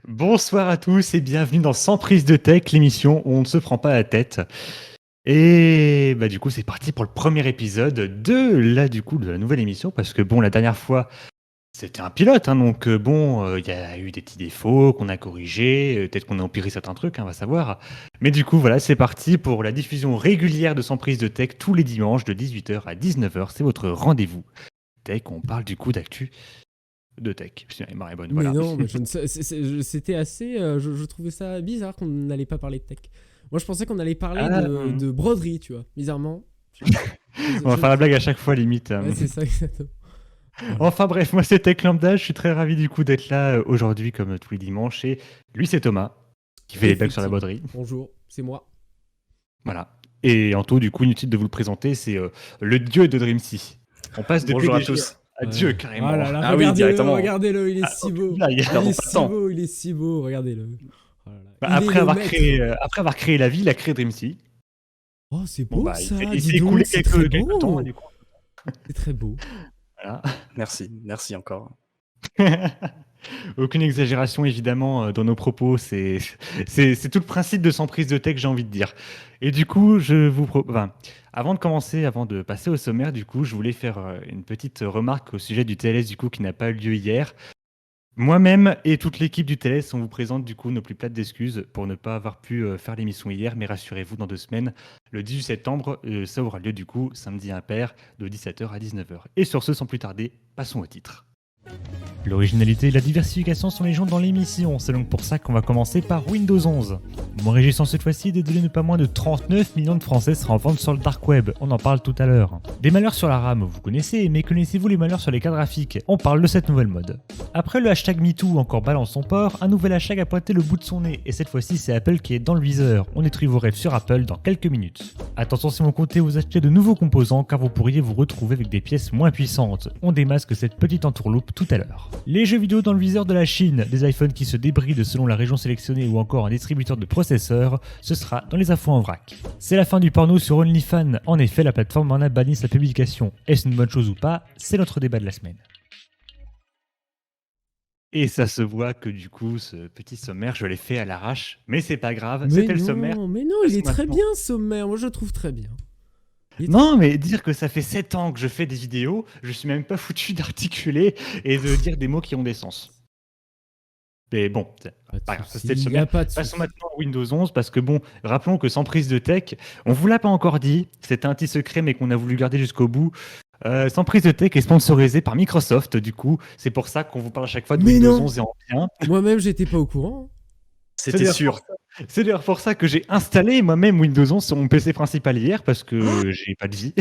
Bonsoir à tous et bienvenue dans Sans prise de tech, l'émission où on ne se prend pas la tête. Et du coup, c'est parti pour le premier épisode de la nouvelle émission, parce que la dernière fois, c'était un pilote, hein, donc il y a eu des petits défauts qu'on a corrigés, peut-être qu'on a empiré certains trucs, hein, on va savoir. Mais du coup, voilà, c'est parti pour la diffusion régulière de Sans prise de tech tous les dimanches de 18h à 19h. C'est votre rendez-vous tech, on parle du coup d'actu de tech. C'est marrant, bonne, Mais voilà. non, mais c'était assez. Je trouvais ça bizarre qu'on n'allait pas parler de tech. Moi, je pensais qu'on allait parler de broderie, tu vois, bizarrement. On va faire la blague à chaque fois, limite. Ouais, c'est ça, exactement. Voilà. Enfin bref, moi c'est Tech Lambda, je suis très ravi du coup d'être là aujourd'hui comme tous les dimanches. Et lui c'est Thomas, qui fait les blagues sur la broderie. Bonjour, c'est moi. Voilà. Et Anto, du coup, inutile de vous le présenter, c'est le dieu de Dreamsea. On passe de Bonjour à PDG tous. à Dieu carrément. Ah là là, Ah oui, directement. regardez-le, il est si beau. Là, il y a- Il est si beau, regardez-le. Oh là là. après avoir créé la vie, il a créé Dreamsea. Oh, c'est beau ça. Il s'est écoulé quelques temps. Du coup. C'est très beau. Voilà. Merci encore. Aucune exagération évidemment dans nos propos, c'est tout le principe de Sans prise de tech, j'ai envie de dire. Et du coup, avant de passer au sommaire, du coup, je voulais faire une petite remarque au sujet du TLS du coup qui n'a pas eu lieu hier. Moi-même et toute l'équipe du TLS, on vous présente du coup nos plus plates excuses pour ne pas avoir pu faire l'émission hier, mais rassurez-vous, dans 2 semaines, le 18 septembre, ça aura lieu du coup samedi impair de 17h à 19h. Et sur ce, sans plus tarder, passons au titre. L'originalité et la diversification sont les gens dans l'émission, c'est donc pour ça qu'on va commencer par Windows 11. Mon réjouissant cette fois-ci, des données de pas moins de 39 millions de Français sera en vente sur le dark web, on en parle tout à l'heure. Des malheurs sur la RAM, vous connaissez, mais connaissez-vous les malheurs sur les cartes graphiques? On parle de cette nouvelle mode. Après le hashtag MeToo encore balance son port, un nouvel hashtag a pointé le bout de son nez, et cette fois-ci c'est Apple qui est dans le viseur. On détruit vos rêves sur Apple dans quelques minutes. Attention si vous comptez vous acheter de nouveaux composants, car vous pourriez vous retrouver avec des pièces moins puissantes. On démasque cette petite entourloupe tout à l'heure. Les jeux vidéo dans le viseur de la Chine, des iPhones qui se débrident selon la région sélectionnée ou encore un distributeur de processeurs, ce sera dans les infos en vrac. C'est la fin du porno sur OnlyFans, en effet la plateforme en a banni sa publication. Est-ce une bonne chose ou pas? C'est notre débat de la semaine. Et ça se voit que du coup ce petit sommaire je l'ai fait à l'arrache, mais c'est pas grave, c'était le sommaire. Mais non, il est très bien ce sommaire, moi je le trouve très bien. Non, mais dire que ça fait 7 ans que je fais des vidéos, je suis même pas foutu d'articuler et de dire des mots qui ont des sens. Mais bon, pas grave, c'était le sommaire. Passons maintenant à Windows 11, parce que rappelons que Sans prise de tech, on vous l'a pas encore dit, c'était un petit secret mais qu'on a voulu garder jusqu'au bout. Sans prise de tech est sponsorisé par Microsoft, du coup, c'est pour ça qu'on vous parle à chaque fois de Windows 11 et en bien. Moi-même, j'étais pas au courant. C'était sûr. C'est d'ailleurs pour ça que j'ai installé moi-même Windows 11 sur mon PC principal hier, parce que j'ai pas de vie.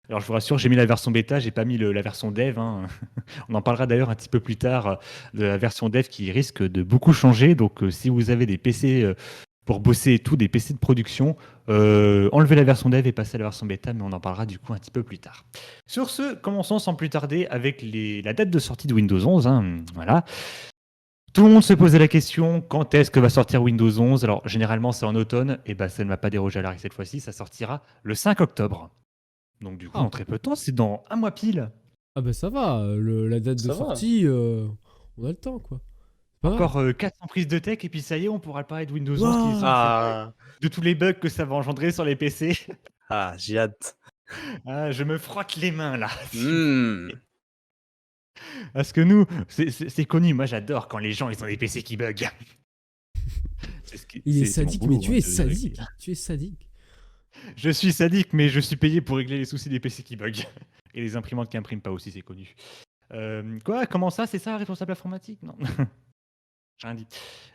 Alors je vous rassure, j'ai mis la version bêta, j'ai pas mis la version dev. Hein. On en parlera d'ailleurs un petit peu plus tard de la version dev qui risque de beaucoup changer. Donc si vous avez des PC pour bosser et tout, des PC de production, enlevez la version dev et passez à la version bêta, mais on en parlera du coup un petit peu plus tard. Sur ce, commençons sans plus tarder avec la date de sortie de Windows 11. Hein. Voilà. Tout le monde se posait la question, quand est-ce que va sortir Windows 11? Alors généralement c'est en automne, et ça ne m'a pas dérogé à la règle cette fois-ci, ça sortira le 5 octobre. Donc du coup, en très peu de temps, c'est dans un mois pile. Ah bah ça va, la date de sortie, on a le temps quoi. Encore 400 prises de tech et puis ça y est, on pourra parler de Windows 11 de tous les bugs que ça va engendrer sur les PC. Ah, j'ai hâte. Ah, je me frotte les mains là. Parce que nous, c'est connu, moi j'adore quand les gens ils ont des PC qui bug. Il est sadique, mais tu es sadique. Tu es sadique. Je suis sadique, mais je suis payé pour régler les soucis des PC qui bug. Et les imprimantes qui impriment pas aussi, c'est connu. Quoi? Comment ça? C'est ça, responsable informatique? Non. J'ai rien dit.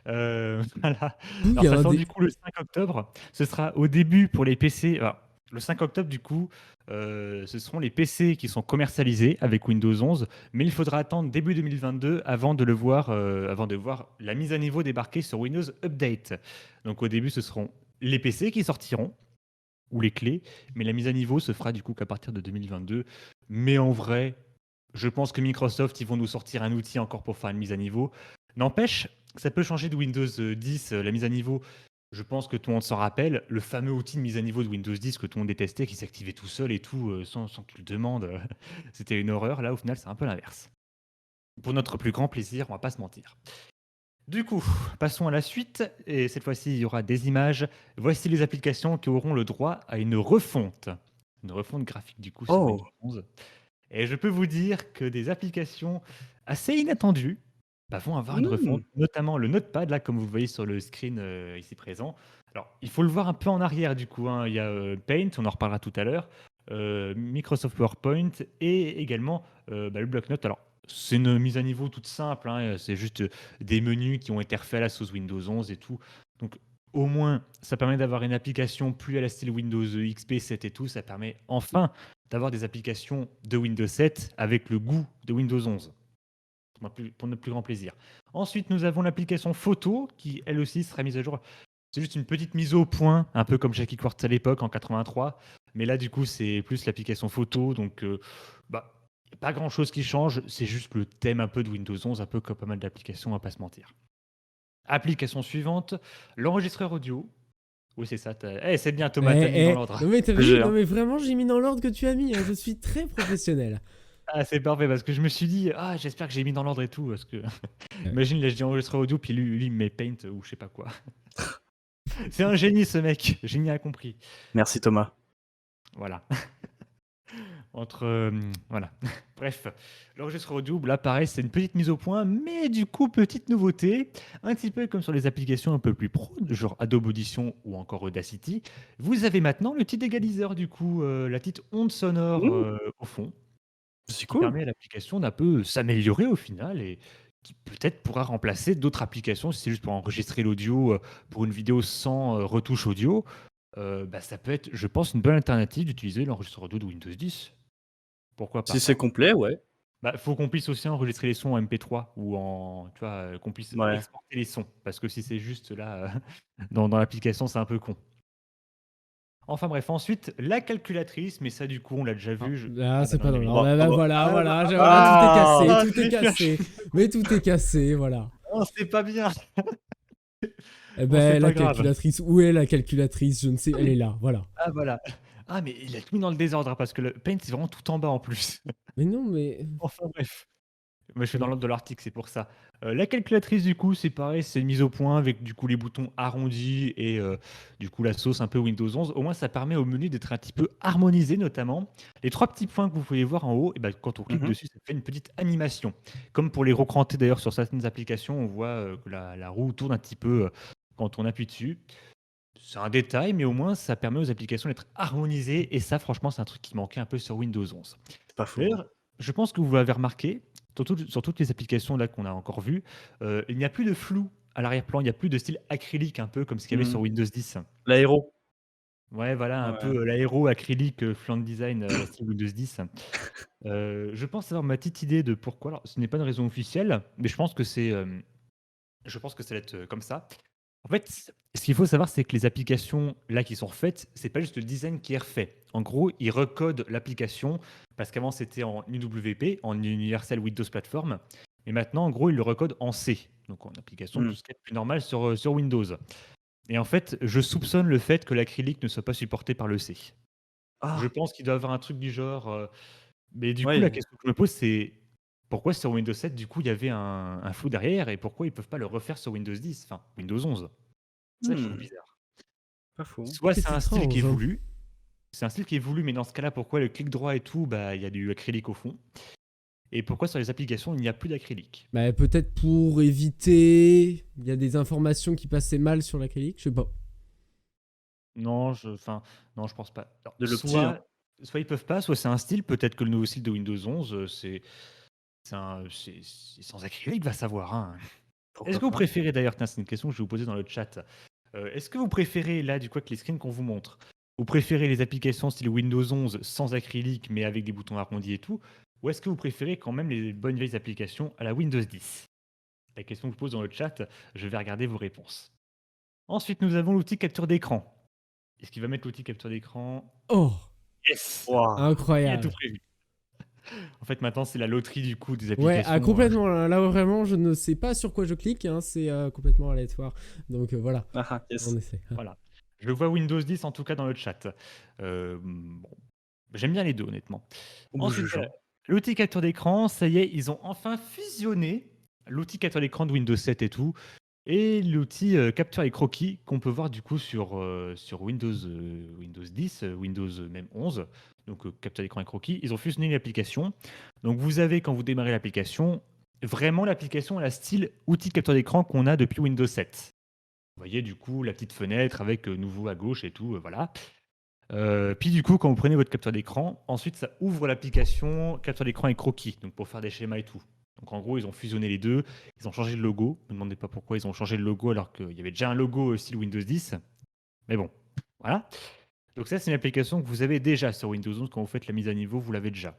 Voilà. Alors, ça sort du coup le 5 octobre. Ce sera au début pour les PC. Alors, le 5 octobre, du coup, ce seront les PC qui sont commercialisés avec Windows 11, mais il faudra attendre début 2022 avant de voir la mise à niveau débarquer sur Windows Update. Donc, au début, ce seront les PC qui sortiront, ou les clés, mais la mise à niveau se fera du coup qu'à partir de 2022. Mais en vrai, Je pense que Microsoft, ils vont nous sortir un outil encore pour faire une mise à niveau. N'empêche, ça peut changer de Windows 10, la mise à niveau. Je pense que tout le monde s'en rappelle, le fameux outil de mise à niveau de Windows 10 que tout le monde détestait, qui s'activait tout seul et tout, sans qu'il le demande. C'était une horreur. Là, au final, c'est un peu l'inverse. Pour notre plus grand plaisir, on va pas se mentir. Du coup, passons à la suite. Et cette fois-ci, il y aura des images. Voici les applications qui auront le droit à une refonte. Une refonte graphique, du coup, sur Windows Oh. 11. Et je peux vous dire que des applications assez inattendues vont avoir une refonte, notamment le Notepad, là, comme vous le voyez sur le screen ici présent. Alors, il faut le voir un peu en arrière, du coup, hein. Il y a Paint, on en reparlera tout à l'heure, Microsoft PowerPoint et également le bloc-notes. Alors, c'est une mise à niveau toute simple, hein, c'est juste des menus qui ont été refaits à la sauce Windows 11 et tout. Donc, au moins, ça permet d'avoir une application plus à la style Windows XP 7 et tout. Ça permet enfin d'avoir des applications de Windows 7 avec le goût de Windows 11, pour notre plus grand plaisir. Ensuite, nous avons l'application photo qui, elle aussi, sera mise à jour. C'est juste une petite mise au point, un peu comme Jackie Quartz à l'époque, en 83. Mais là, du coup, c'est plus l'application photo. Donc, pas grand-chose qui change. C'est juste le thème un peu de Windows 11, un peu comme pas mal d'applications, on va pas se mentir. Application suivante, l'enregistreur audio. Oui, c'est ça. C'est bien, Thomas, t'as mis dans l'ordre. Non mais t'as vu, J'ai, non hein. mais vraiment j'ai mis dans l'ordre que tu as mis, hein. Je suis très professionnel. Ah, c'est parfait, parce que je me suis dit, j'espère que j'ai mis dans l'ordre et tout, parce que imagine, là, je dis enregistreur audio, puis lui, il me met Paint ou je sais pas quoi. C'est un génie, ce mec. Génie a compris. Merci Thomas. Voilà. Voilà. Bref, l'enregistreur audio, là, pareil, c'est une petite mise au point, mais du coup, petite nouveauté, un petit peu comme sur les applications un peu plus pro, genre Adobe Audition ou encore Audacity, vous avez maintenant le petit égaliseur, du coup, la petite onde sonore au fond, C'est qui cool. permet à l'application d'un peu s'améliorer au final et qui peut-être pourra remplacer d'autres applications si c'est juste pour enregistrer l'audio pour une vidéo sans retouche audio. Ça peut être, je pense, une bonne alternative d'utiliser l'enregistreur audio de Windows 10. Pourquoi Si pas? c'est complet, ouais. Faut qu'on puisse aussi enregistrer les sons en MP3 ou tu vois, qu'on puisse Ouais. exporter les sons. Parce que si c'est juste là, dans l'application, c'est un peu con. Enfin bref, ensuite, la calculatrice, mais ça, du coup, on l'a déjà vu. C'est pas non, dans il y avait- l'ordre. Voilà, Ah, voilà, tout est je l'ai cassé. Mais tout est cassé, voilà. Non, c'est pas bien. Eh Bon, c'est ben, pas la grave. calculatrice, où est la calculatrice? Je ne sais, elle est là, voilà. Ah, voilà. Ah, mais il a tout mis dans le désordre, hein, parce que le Paint, c'est vraiment tout en bas en plus. Mais non, mais. Enfin bref. Moi, je suis dans l'ordre de l'article, c'est pour ça. La calculatrice, du coup, c'est pareil, c'est une mise au point avec du coup les boutons arrondis et du coup la sauce un peu Windows 11. Au moins, ça permet au menu d'être un petit peu harmonisé, notamment. Les trois petits points que vous pouvez voir en haut, et quand on clique dessus, ça fait une petite animation. Comme pour les recranter d'ailleurs sur certaines applications, on voit que la roue tourne un petit peu quand on appuie dessus. C'est un détail, mais au moins, ça permet aux applications d'être harmonisées. Et ça, franchement, c'est un truc qui manquait un peu sur Windows 11. C'est pas faux. D'ailleurs, je pense que vous l'avez remarqué, sur toutes les applications là qu'on a encore vues, il n'y a plus de flou à l'arrière-plan, il n'y a plus de style acrylique un peu comme ce qu'il y avait sur Windows 10. L'aéro. Ouais, voilà, un Ouais. peu l'aéro acrylique flanc design à la style Windows 10. Je pense avoir ma petite idée de pourquoi. Alors, ce n'est pas une raison officielle, mais je pense que ça va être comme ça. En fait, ce qu'il faut savoir, c'est que les applications là qui sont refaites, c'est pas juste le design qui est refait. En gros, ils recodent l'application parce qu'avant c'était en UWP, en Universal Windows Platform, et maintenant en gros ils le recodent en C, donc en application tout ce qui est plus normal sur Windows. Et en fait, je soupçonne le fait que l'acrylique ne soit pas supporté par le C. Je Ah, pense qu'il doit avoir un truc du genre. Mais du coup, la ouais. question que je me pose, c'est pourquoi sur Windows 7, du coup, il y avait un flou derrière et pourquoi ils peuvent pas le refaire sur Windows 10, enfin Windows 11. C'est ça que je trouve bizarre. Pas faux. Soit C'est c'est un style qui est étrange, hein. voulu, mais dans ce cas-là, pourquoi le clic droit et tout, il y a du acrylique au fond. Et pourquoi sur les applications, il n'y a plus d'acrylique? Bah, peut-être pour éviter. Il y a des informations qui passaient mal sur l'acrylique, je sais pas. Non, non, je pense pas. Alors, De l'opti, hein. soit ils peuvent pas, soit c'est un style. Peut-être que le nouveau style de Windows 11, c'est sans acrylique, va savoir, hein. Est-ce Pourquoi que vous pas? préférez d'ailleurs, tiens, c'est une question que je vais vous poser dans le chat. Est-ce que vous préférez, là, du coup, avec les screens qu'on vous montre, vous préférez les applications style Windows 11 sans acrylique mais avec des boutons arrondis et tout, ou est-ce que vous préférez quand même les bonnes vieilles applications à la Windows 10? La question que je pose dans le chat, je vais regarder vos réponses. Ensuite, nous avons l'outil capture d'écran. Est-ce qu'il va mettre l'outil capture d'écran? Oh, Yes! Waouh. Il a tout incroyable. prévu. En fait, maintenant, c'est la loterie du coup des Ouais, applications. complètement. Là, vraiment, je ne sais pas sur quoi je clique. Hein, c'est complètement aléatoire. Donc voilà, Ah, ah, en yes. effet. Voilà. Je vois Windows 10 en tout cas dans le chat. Bon, j'aime bien les deux, honnêtement. Oh, bah, Ensuite, jugeant. l'outil capture d'écran, ça y est, ils ont enfin fusionné l'outil capture d'écran de Windows 7 et tout, et l'outil capture et croquis qu'on peut voir du coup sur Windows 10, Windows même 11. Donc capture d'écran et croquis, ils ont fusionné l'application. Donc vous avez, quand vous démarrez l'application, vraiment l'application à la style outil capture d'écran qu'on a depuis Windows 7. Vous voyez du coup la petite fenêtre avec nouveau à gauche et tout, voilà. Puis du coup, quand vous prenez votre capture d'écran, ensuite ça ouvre l'application capture d'écran et croquis, donc pour faire des schémas et tout. Donc en gros, ils ont fusionné les deux, ils ont changé le logo. Ne me demandez pas pourquoi ils ont changé le logo alors qu'il y avait déjà un logo style Windows 10. Mais bon, voilà. Donc ça, c'est une application que vous avez déjà sur Windows 11 quand vous faites la mise à niveau, vous l'avez déjà.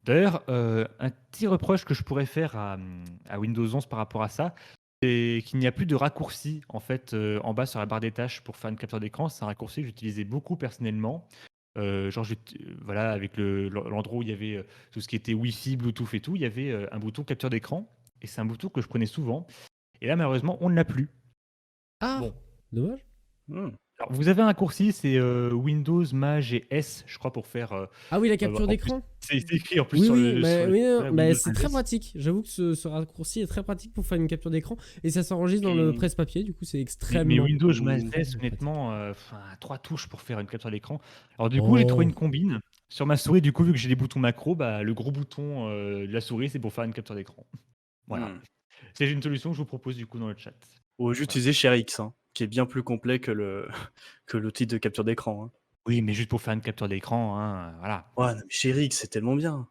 D'ailleurs, un petit reproche que je pourrais faire à Windows 11 par rapport à ça, c'est qu'il n'y a plus de raccourci en fait en bas sur la barre des tâches pour faire une capture d'écran. C'est un raccourci que j'utilisais beaucoup personnellement. Genre, voilà, avec l'endroit où il y avait tout ce qui était Wi-Fi, Bluetooth et tout, il y avait un bouton capture d'écran. Et c'est un bouton que je prenais souvent. Et là, malheureusement, on ne l'a plus. Ah, Bon. dommage. Hmm. Alors, vous avez un raccourci, c'est Windows, Maj et S, je crois, pour faire. Ah oui, la capture En plus, d'écran. c'est écrit en plus Oui, sur oui, le. bah, Sur le oui, non, voilà, bah, Windows c'est Maj très S. pratique. J'avoue que ce raccourci est très pratique pour faire une capture d'écran et ça s'enregistre dans le Et- presse-papier. Du coup, c'est Mais extrêmement Windows Maj S, pratique. honnêtement, enfin, 3 touches pour faire une capture d'écran. Alors, du coup, j'ai trouvé Oh, une combine. Sur ma souris, du coup, vu que j'ai des boutons macro, bah, le gros bouton de la souris, c'est pour faire une capture d'écran. Voilà. Hmm. C'est une solution que je vous propose du coup dans le chat. Ou Voilà. j'utilisais ShareX, hein, qui est bien plus complet que que l'outil de capture d'écran. Hein. Oui, mais juste pour faire une capture d'écran, hein, voilà. Ouais, non, mais ShareX, c'est tellement bien. Ouais,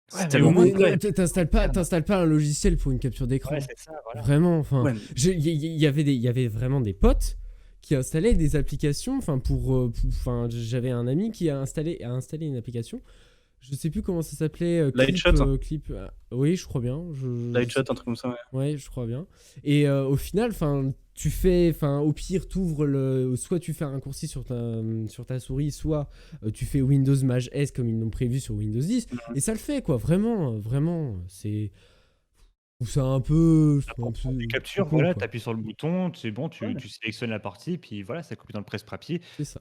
C'est mais au tellement oui, moins, mais complet. non, t'installes pas un logiciel pour une capture ouais, d'écran. c'est ça, voilà. Vraiment, enfin, Ouais, il y avait vraiment des potes qui installaient des applications. Enfin, enfin, j'avais un ami qui a installé une application. Je sais plus comment ça s'appelait. Lightshot, Oui, je crois bien. Je Lightshot, sais un truc comme ça. Ouais. Ouais, je crois bien. Et au final, enfin, au pire, soit tu fais un raccourci sur ta souris, soit tu fais Windows Maj S comme ils l'ont prévu sur Windows 10, et ça le fait, quoi. Vraiment, vraiment, c'est un peu, Ça c'est un prend des peu trop captures, con, voilà, quoi. tu appuies sur le bouton, c'est bon, Ouais. tu sélectionnes la partie, puis voilà, ça copie dans le presse-papier. C'est ça.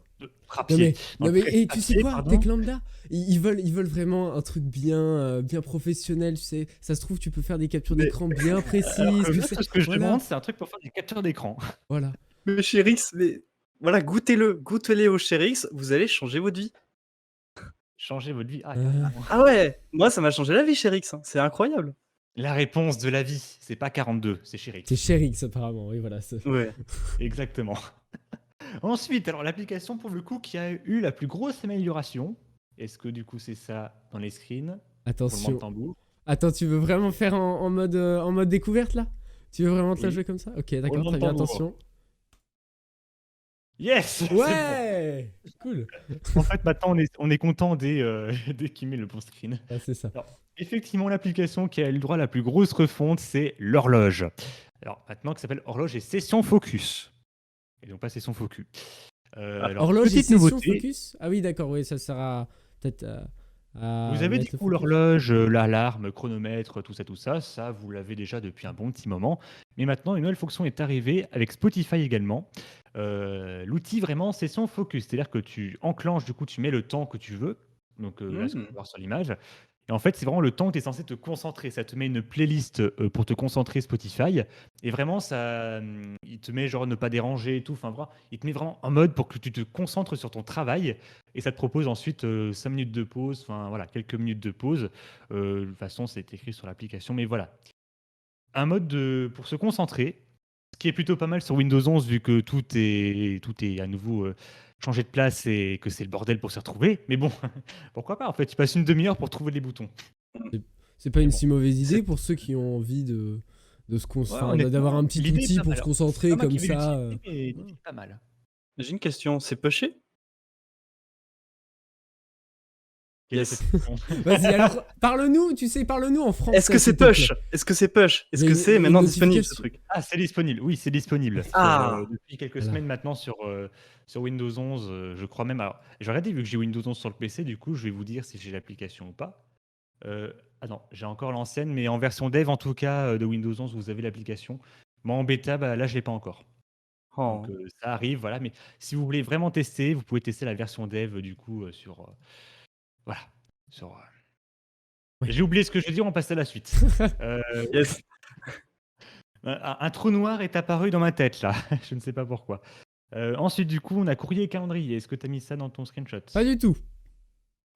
Papier. Dans Non le mais et tu sais presse-papier, quoi, pardon. Techlambda, ils veulent vraiment un truc bien professionnel, tu sais. Ça se trouve, tu peux faire des captures Mais, d'écran bien Alors précises, que tu là, sais. tout ce que je Voilà, demande, c'est un truc pour faire des captures d'écran. voilà. mais ShareX, mais voilà, goûtez-les au ShareX, vous allez changer votre vie. Changer votre vie. Ah, Euh, carrément. Ah ouais, moi ça m'a changé la vie ShareX, hein. C'est incroyable. La réponse de la vie, c'est pas 42, c'est C'est Chérix. Sherix apparemment, oui voilà. Ouais. Exactement. Ensuite, alors l'application pour le coup qui a eu la plus grosse amélioration, est-ce que du coup c'est ça dans les screens? Roulement de Attention. tambour. Attends, tu veux vraiment faire en mode découverte là? Tu veux vraiment te la Oui. jouer comme ça? Ok, d'accord, Roulement très de bien, tambour. attention. Yes, c'est bon. Ouais, cool. En fait, maintenant on est content dès qu'il met le bon screen. Ah, c'est ça. Alors, effectivement, l'application qui a eu le droit à la plus grosse refonte, c'est l'horloge. Alors maintenant, qui s'appelle Horloge et Session Focus. Et non pas Session Focus. Alors, Horloge et petite session nouveauté, focus? Ah oui, d'accord, oui, ça sera peut-être vous à avez du mettre le coup focus. l'horloge, l'alarme, chronomètre, tout ça, tout ça. Ça, vous l'avez déjà depuis un bon petit moment. Mais maintenant, une nouvelle fonction est arrivée avec Spotify également. L'outil vraiment Session Focus, c'est-à-dire que tu enclenches, du coup, tu mets le temps que tu veux. Donc là, ce qu'on peut voir sur l'image. Et en fait, c'est vraiment le temps que tu es censé te concentrer. Ça te met une playlist pour te concentrer Spotify. Et vraiment, il te met genre ne pas déranger et tout. Enfin, vraiment, il te met vraiment en mode pour que tu te concentres sur ton travail. Et ça te propose ensuite 5 minutes de pause. Enfin, voilà, quelques minutes de pause. De toute façon, c'est écrit sur l'application. Mais voilà, un mode pour se concentrer. Ce qui est plutôt pas mal sur Windows 11 vu que tout est à nouveau changé de place et que c'est le bordel pour se retrouver. Mais bon, pourquoi pas en fait, tu passes une demi-heure pour trouver les boutons. C'est pas Mais une bon, si mauvaise idée C'est- pour ceux qui ont envie Ouais, d'avoir un honnêtement, petit l'idée est outil pas pour mal. se Alors, c'est concentrer pas moi comme qui vais ça. l'utiliser, mais l'idée est pas mal. j'ai une question, c'est pushé? Quelle est Yes. cette question? Vas-y, alors, parle-nous en français. Est-ce que c'est s'il te plaît. push? Est-ce que c'est push? Est-ce Il y que a c'est une maintenant disponible ce notification. truc? Ah, c'est disponible. Oui, c'est disponible. Ah, Depuis quelques Voilà. semaines maintenant sur Windows 11, je crois même. Alors, j'ai regardé vu que j'ai Windows 11 sur le PC, du coup, je vais vous dire si j'ai l'application ou pas. Ah non, j'ai encore l'ancienne, mais en version dev, en tout cas, de Windows 11, vous avez l'application. Moi, en bêta, bah, là, je l'ai pas encore. Donc, Oh. ça arrive, voilà. Mais si vous voulez vraiment tester, vous pouvez tester la version dev, du coup, sur, voilà, sur, Ouais. j'ai oublié ce que je veux dire, on passe à la suite. Heu, Yes. un trou noir est apparu dans ma tête, là, je ne sais pas pourquoi. Ensuite, du coup, on a courrier et calendrier. Est-ce que tu as mis ça dans ton screenshot? Pas du tout.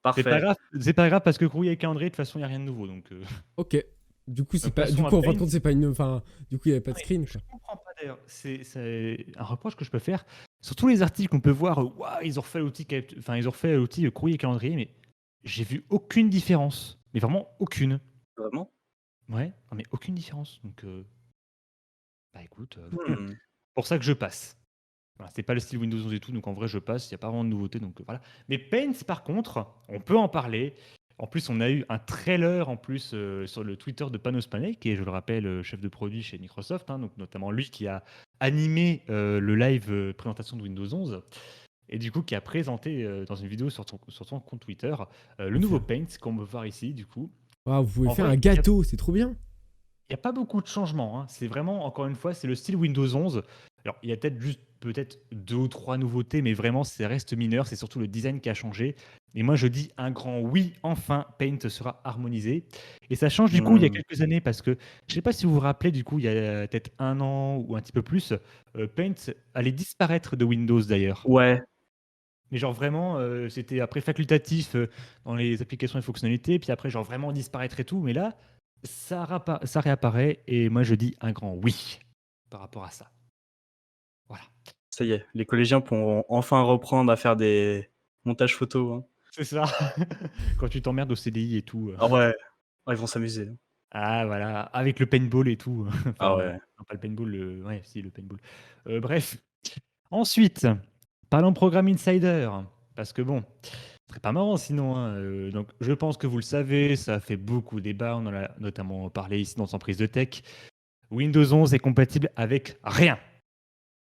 Parfait. C'est pas grave parce que courrier et calendrier, de toute façon, il y a rien de nouveau, donc Ok. Du coup, c'est donc pas. Du passons à coup, en fin de Paint. compte, c'est pas une. Enfin, du coup, il y avait pas Non, de mais screen, je quoi. comprends pas d'ailleurs. C'est un reproche que je peux faire. Sur tous les articles, on peut voir, waouh, ils ont refait l'outil, enfin, ils ont refait l'outil courrier et calendrier, mais j'ai vu aucune différence. Mais vraiment aucune. Vraiment? Ouais, non, mais aucune différence. Donc, bah écoute, Mmh. pour ça que je passe. Voilà, c'est pas le style Windows 11 et tout, donc en vrai, je passe. Il n'y a pas vraiment de nouveauté, donc voilà. Mais Paint, par contre, on peut en parler. En plus, on a eu un trailer en plus sur le Twitter de Panos Panay, qui est, je le rappelle, chef de produit chez Microsoft, hein, donc notamment lui qui a animé le live présentation de Windows 11, et du coup qui a présenté dans une vidéo sur son compte Twitter le nouveau Paint qu'on peut voir ici, du coup. Ah, vous pouvez En faire un vrai, gâteau, c'est trop bien. il n'y a pas beaucoup de changements, hein. C'est vraiment, encore une fois, c'est le style Windows 11. Alors, il y a peut-être juste peut-être 2 ou 3 nouveautés, mais vraiment, ça reste mineur. C'est surtout le design qui a changé. Et moi, je dis un grand oui, enfin, Paint sera harmonisé. Et ça change du coup il y a Mmh. quelques années parce que je ne sais pas si vous vous rappelez, du coup, il y a peut-être un an ou un petit peu plus, Paint allait disparaître de Windows d'ailleurs. Ouais. Mais genre vraiment, c'était après facultatif dans les applications et fonctionnalités, puis après, genre vraiment disparaître et tout. Mais là, ça réapparaît et moi, je dis un grand oui par rapport à ça. Voilà. Ça y est, les collégiens pourront enfin reprendre à faire des montages photos, hein. C'est ça. Quand tu t'emmerdes au CDI et tout. Ah ouais. Ah, ils vont s'amuser, hein. Ah voilà, avec le paintball et tout. Ah Enfin, ouais. non, pas le paintball, ouais, si, le paintball. Bref. Ensuite, parlons Programme Insider. Parce que bon, ce serait pas marrant sinon, hein. Donc, je pense que vous le savez, ça a fait beaucoup débat. On en a notamment parlé ici dans Sans prise de tech. Windows 11 est compatible avec rien.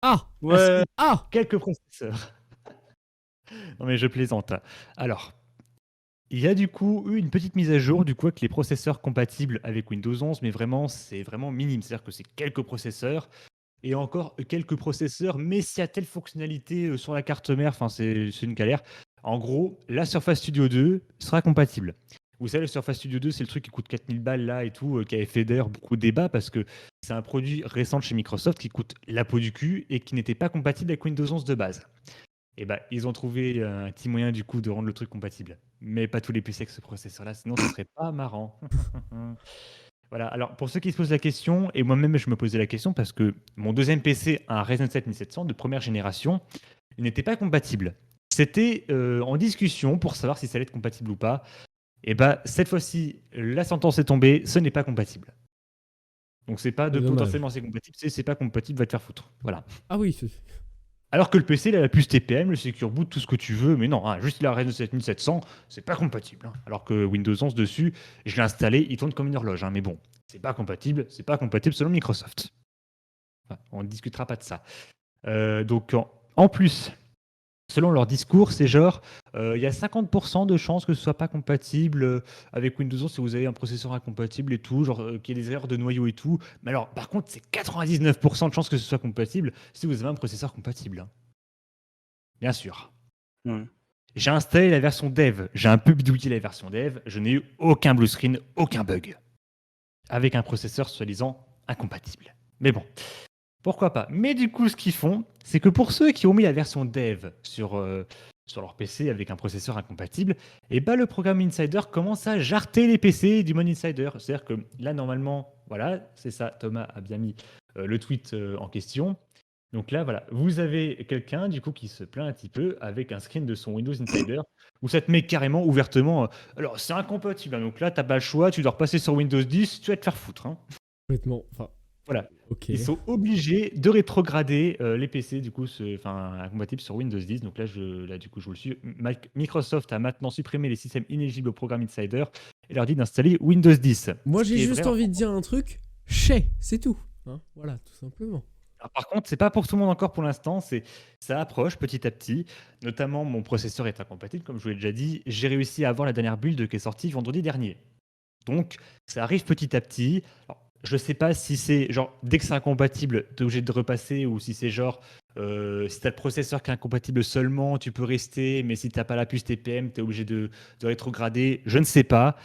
Ah! Ouais. Ah! Quelques processeurs. Non mais je plaisante. Alors, il y a du coup eu une petite mise à jour du coup avec les processeurs compatibles avec Windows 11, mais vraiment c'est vraiment minime. C'est-à-dire que c'est quelques processeurs et encore quelques processeurs, mais s'il y a telle fonctionnalité sur la carte mère, enfin c'est une galère. En gros, la Surface Studio 2 sera compatible. Vous savez, le Surface Studio 2, c'est le truc qui coûte 4000 balles là et tout, qui avait fait d'ailleurs beaucoup de débats parce que c'est un produit récent de chez Microsoft qui coûte la peau du cul et qui n'était pas compatible avec Windows 11 de base. Et bah, ils ont trouvé un petit moyen du coup de rendre le truc compatible. Mais pas tous les PC avec ce processeur-là, sinon ce serait pas marrant. Voilà, alors pour ceux qui se posent la question, et moi-même je me posais la question parce que mon deuxième PC, un Ryzen 7 1700 de première génération, il n'était pas compatible. C'était en discussion pour savoir si ça allait être compatible ou pas. Et bah cette fois-ci, la sentence est tombée, ce n'est pas compatible. Donc c'est pas de C'est dommage. potentiellement c'est compatible, c'est pas compatible, va te faire foutre. Voilà. Ah oui, Alors que le PC, il a la puce TPM, le Secure Boot, tout ce que tu veux, mais non, hein, juste la Ryzen 7700, c'est pas compatible, hein. Alors que Windows 11 dessus, je l'ai installé, il tourne comme une horloge, hein, mais bon, c'est pas compatible selon Microsoft. Enfin, on ne discutera pas de ça. Donc en plus, selon leur discours, c'est genre, il y a 50% de chances que ce soit pas compatible avec Windows 11 si vous avez un processeur incompatible et tout, genre qu'il y ait des erreurs de noyau et tout. Mais alors, par contre, c'est 99% de chances que ce soit compatible si vous avez un processeur compatible, hein. Bien sûr. Mmh. J'ai installé la version dev, j'ai un peu bidouillé la version dev, je n'ai eu aucun blue screen, aucun bug. Avec un processeur soi-disant incompatible. Mais bon, pourquoi pas. Mais du coup, ce qu'ils font, c'est que pour ceux qui ont mis la version dev sur leur PC avec un processeur incompatible, et bah, le programme Insider commence à jarter les PC du mode Insider. C'est-à-dire que là, normalement, voilà, c'est ça, Thomas a bien mis le tweet en question. Donc là, voilà, vous avez quelqu'un du coup qui se plaint un petit peu avec un screen de son Windows Insider où ça te met carrément ouvertement. Alors, c'est incompatible, hein. Donc là, t'as pas le choix, tu dois repasser sur Windows 10, tu vas te faire foutre, hein. complètement. Enfin, Voilà. ok. Ils sont obligés de rétrograder les PC du coup, incompatibles sur Windows 10. Donc là, du coup, je vous le suis. Microsoft a maintenant supprimé les systèmes inéligibles au programme Insider et leur dit d'installer Windows 10. Moi, Ce j'ai qui est juste vrai. envie de dire un truc. Chez, c'est tout. Hein, voilà, tout simplement. Alors, par contre, c'est pas pour tout le monde encore pour l'instant. Ça approche petit à petit. Notamment, mon processeur est incompatible, comme je vous l'ai déjà dit. J'ai réussi à avoir la dernière build qui est sortie vendredi dernier. Donc, ça arrive petit à petit. Alors, je ne sais pas si c'est genre, dès que c'est incompatible, tu es obligé de repasser, ou si c'est genre, si tu as le processeur qui est incompatible seulement, tu peux rester, mais si tu n'as pas la puce TPM, tu es obligé de rétrograder. Je ne sais pas.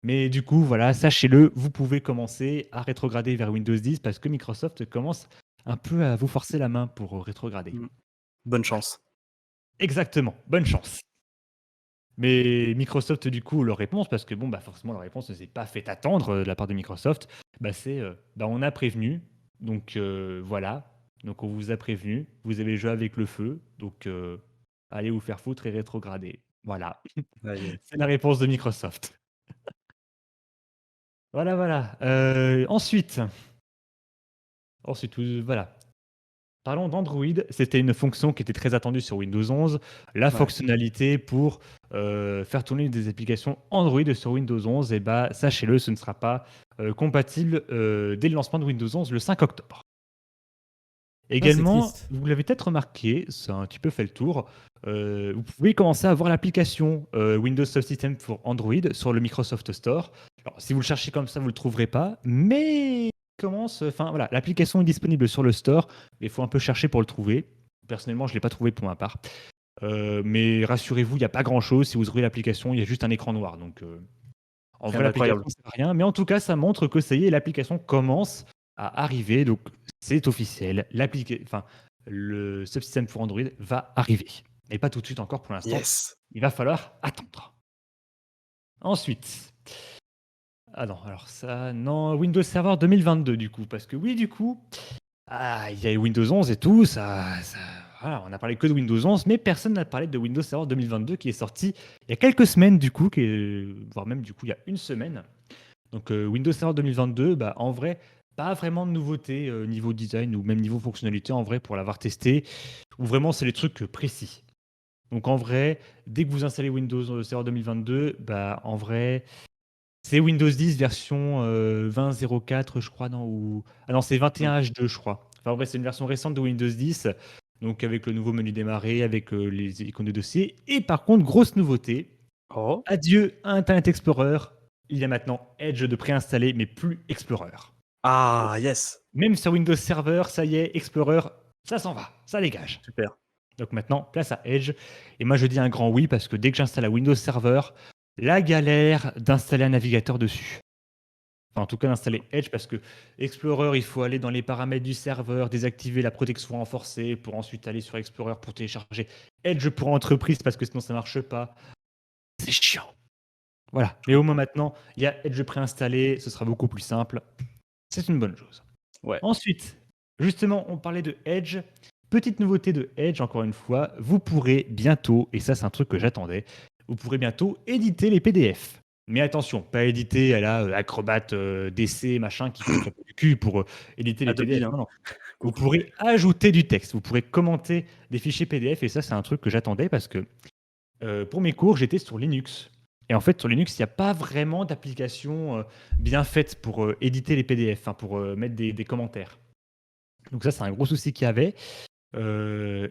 Mais du coup, voilà, sachez-le, vous pouvez commencer à rétrograder vers Windows 10 parce que Microsoft commence un peu à vous forcer la main pour rétrograder. Mm. Bonne chance. Exactement, bonne chance. Mais Microsoft, du coup, leur réponse, parce que bon, bah forcément, leur réponse ne s'est pas fait attendre de la part de Microsoft, bah c'est bah, on a prévenu, donc voilà, donc on vous a prévenu, vous avez joué avec le feu, donc allez vous faire foutre et rétrograder. Voilà, Aïe. c'est la réponse de Microsoft. Voilà, voilà. Ensuite, voilà. Parlons d'Android. C'était une fonction qui était très attendue sur Windows 11. La Ouais. fonctionnalité pour faire tourner des applications Android sur Windows 11, et bah, sachez-le, ce ne sera pas compatible dès le lancement de Windows 11 le 5 octobre. Ah, c'est Également, triste. vous l'avez peut-être remarqué, ça a un petit peu fait le tour, vous pouvez commencer à voir l'application Windows Subsystem pour Android sur le Microsoft Store. Alors, si vous le cherchez comme ça, vous ne le trouverez pas, mais enfin voilà, l'application est disponible sur le store, mais il faut un peu chercher pour le trouver. Personnellement, je ne l'ai pas trouvé pour ma part. Mais rassurez-vous, il n'y a pas grand-chose. Si vous ouvrez l'application, il y a juste un écran noir. Donc, en Rien vrai, l'application d'incroyable. ne sert à rien. Mais en tout cas, ça montre que ça y est, l'application commence à arriver. Donc, c'est officiel. Enfin, le subsystem pour Android va arriver. Et pas tout de suite encore pour l'instant. Yes. Il va falloir attendre. Ensuite. Ah non, alors ça, non, Windows Server 2022 du coup. Parce que oui, du coup, il y a Windows 11 et tout. Voilà, on a parlé que de Windows 11, mais personne n'a parlé de Windows Server 2022 qui est sorti il y a quelques semaines du coup, voire même du coup il y a une semaine. Donc Windows Server 2022, bah, en vrai, pas vraiment de nouveautés niveau design ou même niveau fonctionnalité en vrai pour l'avoir testé, où vraiment c'est les trucs précis. Donc en vrai, dès que vous installez Windows Server 2022, bah, en vrai, c'est Windows 10 version 20.04 je crois, non, ah non, c'est Mm. 21H2 je crois. Enfin en vrai, c'est une version récente de Windows 10, donc avec le nouveau menu démarrer, avec les icônes de dossier. Et par contre, grosse nouveauté, Oh. adieu à Internet Explorer. Il y a maintenant Edge de préinstallé, mais plus Explorer. Ah, yes. Même sur Windows Server, ça y est, Explorer, ça s'en va, ça dégage. Super. Donc maintenant, place à Edge. Et moi, je dis un grand oui parce que dès que j'installe un Windows Server, la galère d'installer un navigateur dessus. Enfin, en tout cas, d'installer Edge parce que Explorer, il faut aller dans les paramètres du serveur, désactiver la protection renforcée pour ensuite aller sur Explorer pour télécharger Edge pour entreprise parce que sinon ça marche pas. C'est chiant. Voilà. Mais au moins maintenant, il y a Edge préinstallé, ce sera beaucoup plus simple. C'est une bonne chose. Ouais. Ensuite, justement, on parlait de Edge. Petite nouveauté de Edge, encore une fois, vous pourrez bientôt, et ça c'est un truc que j'attendais, vous pourrez bientôt éditer les PDF. Mais attention, pas éditer à la Acrobat DC, machin, qui fait du cul pour éditer les Adobe, PDF. hein. Non, non. Vous Coucou. pourrez ajouter du texte, vous pourrez commenter des fichiers PDF, et ça c'est un truc que j'attendais parce que pour mes cours, j'étais sur Linux. Et en fait, sur Linux, il n'y a pas vraiment d'application bien faite pour éditer les PDF, hein, pour mettre des commentaires. Donc ça, c'est un gros souci qu'il y avait.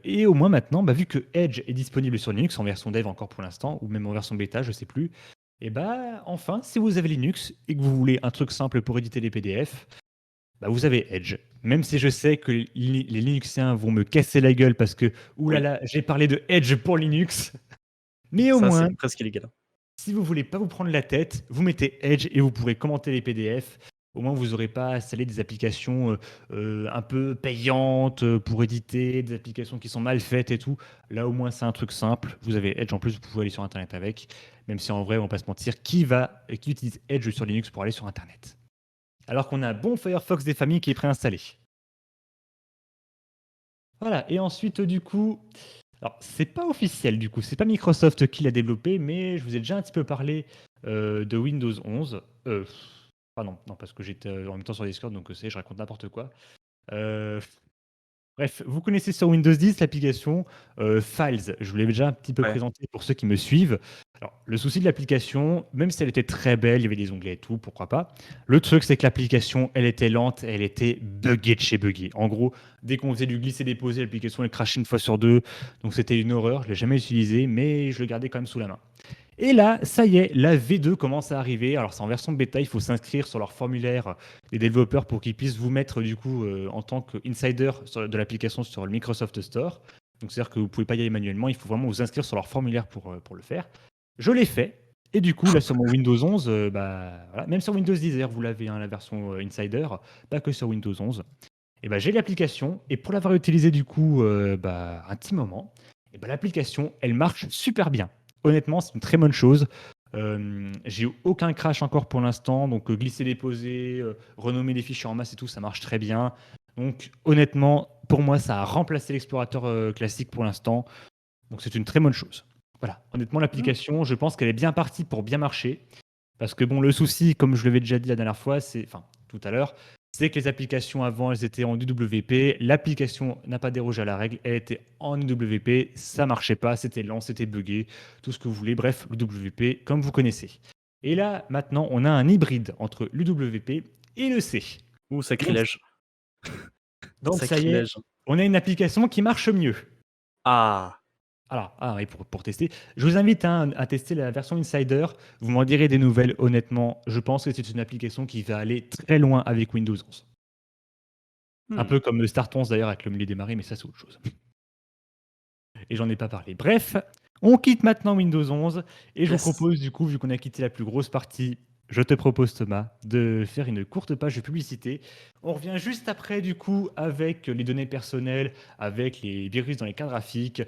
Et au moins maintenant, bah, vu que Edge est disponible sur Linux en version dev encore pour l'instant, ou même en version bêta, je sais plus, et bah enfin, si vous avez Linux et que vous voulez un truc simple pour éditer les PDF, bah, vous avez Edge. Même si je sais que les Linuxiens vont me casser la gueule parce que, Oui. oulala, j'ai parlé de Edge pour Linux, mais au Ça, moins, c'est presque illégal. si vous voulez pas vous prendre la tête, vous mettez Edge et vous pourrez commenter les PDF. Au moins, vous n'aurez pas à installer des applications un peu payantes pour éditer, des applications qui sont mal faites et tout. Là, au moins, c'est un truc simple. Vous avez Edge en plus, vous pouvez aller sur Internet avec. Même si en vrai, on va pas se mentir, qui utilise Edge sur Linux pour aller sur Internet? Alors qu'on a un bon Firefox des familles qui est préinstallé. Voilà, et ensuite, du coup, alors c'est pas officiel, du coup, c'est pas Microsoft qui l'a développé, mais je vous ai déjà un petit peu parlé de Windows 11. Pardon, non, parce que j'étais en même temps sur Discord, donc je raconte n'importe quoi. Euh, Bref, vous connaissez sur Windows 10 l'application Files. Je vous l'avais déjà un petit peu Ouais. présenté pour ceux qui me suivent. Alors, le souci de l'application, même si elle était très belle, il y avait des onglets et tout, pourquoi pas. Le truc, c'est que l'application, elle était lente, elle était buggée de chez buggée. En gros, dès qu'on faisait du glisser-déposer, l'application, elle crachait une fois sur deux. Donc, c'était une horreur. Je ne l'ai jamais utilisé, mais je le gardais quand même sous la main. Et là, ça y est, la V2 commence à arriver. Alors, c'est en version bêta, il faut s'inscrire sur leur formulaire des développeurs pour qu'ils puissent vous mettre du coup en tant qu'insider de l'application sur le Microsoft Store. Donc, c'est-à-dire que vous ne pouvez pas y aller manuellement, il faut vraiment vous inscrire sur leur formulaire pour le faire. Je l'ai fait. Et du coup, là, sur mon Windows 11, voilà, même sur Windows 10, d'ailleurs, vous l'avez, hein, la version Insider, pas que sur Windows 11. Et j'ai l'application. Et pour l'avoir utilisée, du coup, un petit moment, l'application, elle marche super bien. Honnêtement, c'est une très bonne chose. J'ai eu aucun crash encore pour l'instant. Donc, glisser, déposer, renommer des fichiers en masse et tout, ça marche très bien. Donc, honnêtement, pour moi, ça a remplacé l'explorateur classique pour l'instant. Donc, c'est une très bonne chose. Voilà. Honnêtement, l'application, je pense qu'elle est bien partie pour bien marcher. Parce que bon, le souci, comme je l'avais déjà dit la dernière fois, tout à l'heure, c'est que les applications avant, elles étaient en UWP. L'application n'a pas dérogé à la règle, elle était en UWP, ça marchait pas, c'était lent, c'était buggé, tout ce que vous voulez. Bref, l'UWP, comme vous connaissez. Et là, maintenant, on a un hybride entre l'UWP et le C. Ouh, sacrilège. Donc ça y est, Sacrilège. on a une application qui marche mieux. Ah. Alors, et pour tester, je vous invite à tester la version Insider. Vous m'en direz des nouvelles. Honnêtement, je pense que c'est une application qui va aller très loin avec Windows 11. Un peu comme le Start 11 d'ailleurs avec le milieu démarré, mais ça c'est autre chose. Et j'en ai pas parlé. Bref, on quitte maintenant Windows 11 et je vous propose du coup, vu qu'on a quitté la plus grosse partie, je te propose Thomas de faire une courte page de publicité. On revient juste après du coup avec les données personnelles, avec les virus dans les cartes graphiques,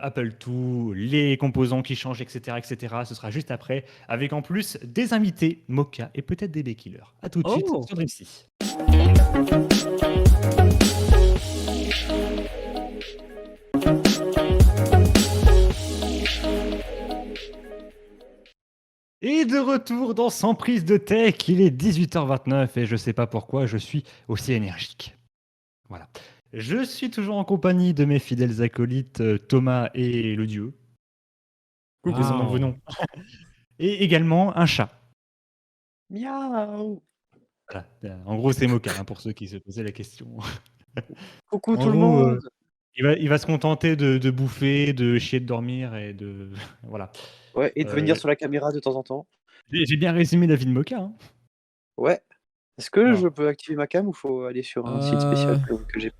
Apple II, les composants qui changent, etc., etc. Ce sera juste après, avec en plus des invités, Mocha et peut-être des B-Killers. A tout de suite sur Dreamsy. Et de retour dans Sans prise de tech, il est 18h29 et je sais pas pourquoi je suis aussi énergique. Voilà. Je suis toujours en compagnie de mes fidèles acolytes Thomas et le dieu. Wow. Ils ont vos noms. Et également un chat. Miaou. Voilà. En gros, c'est Mocha, pour ceux qui se posaient la question. Coucou En tout le gros, monde. il va se contenter de bouffer, de chier, de dormir et de. Voilà. Ouais, et de venir sur la caméra de temps en temps. J'ai bien résumé la vie de Mocha. Hein. Ouais. Est-ce que Voilà. je peux activer ma cam ou faut aller sur un site spécial que j'ai?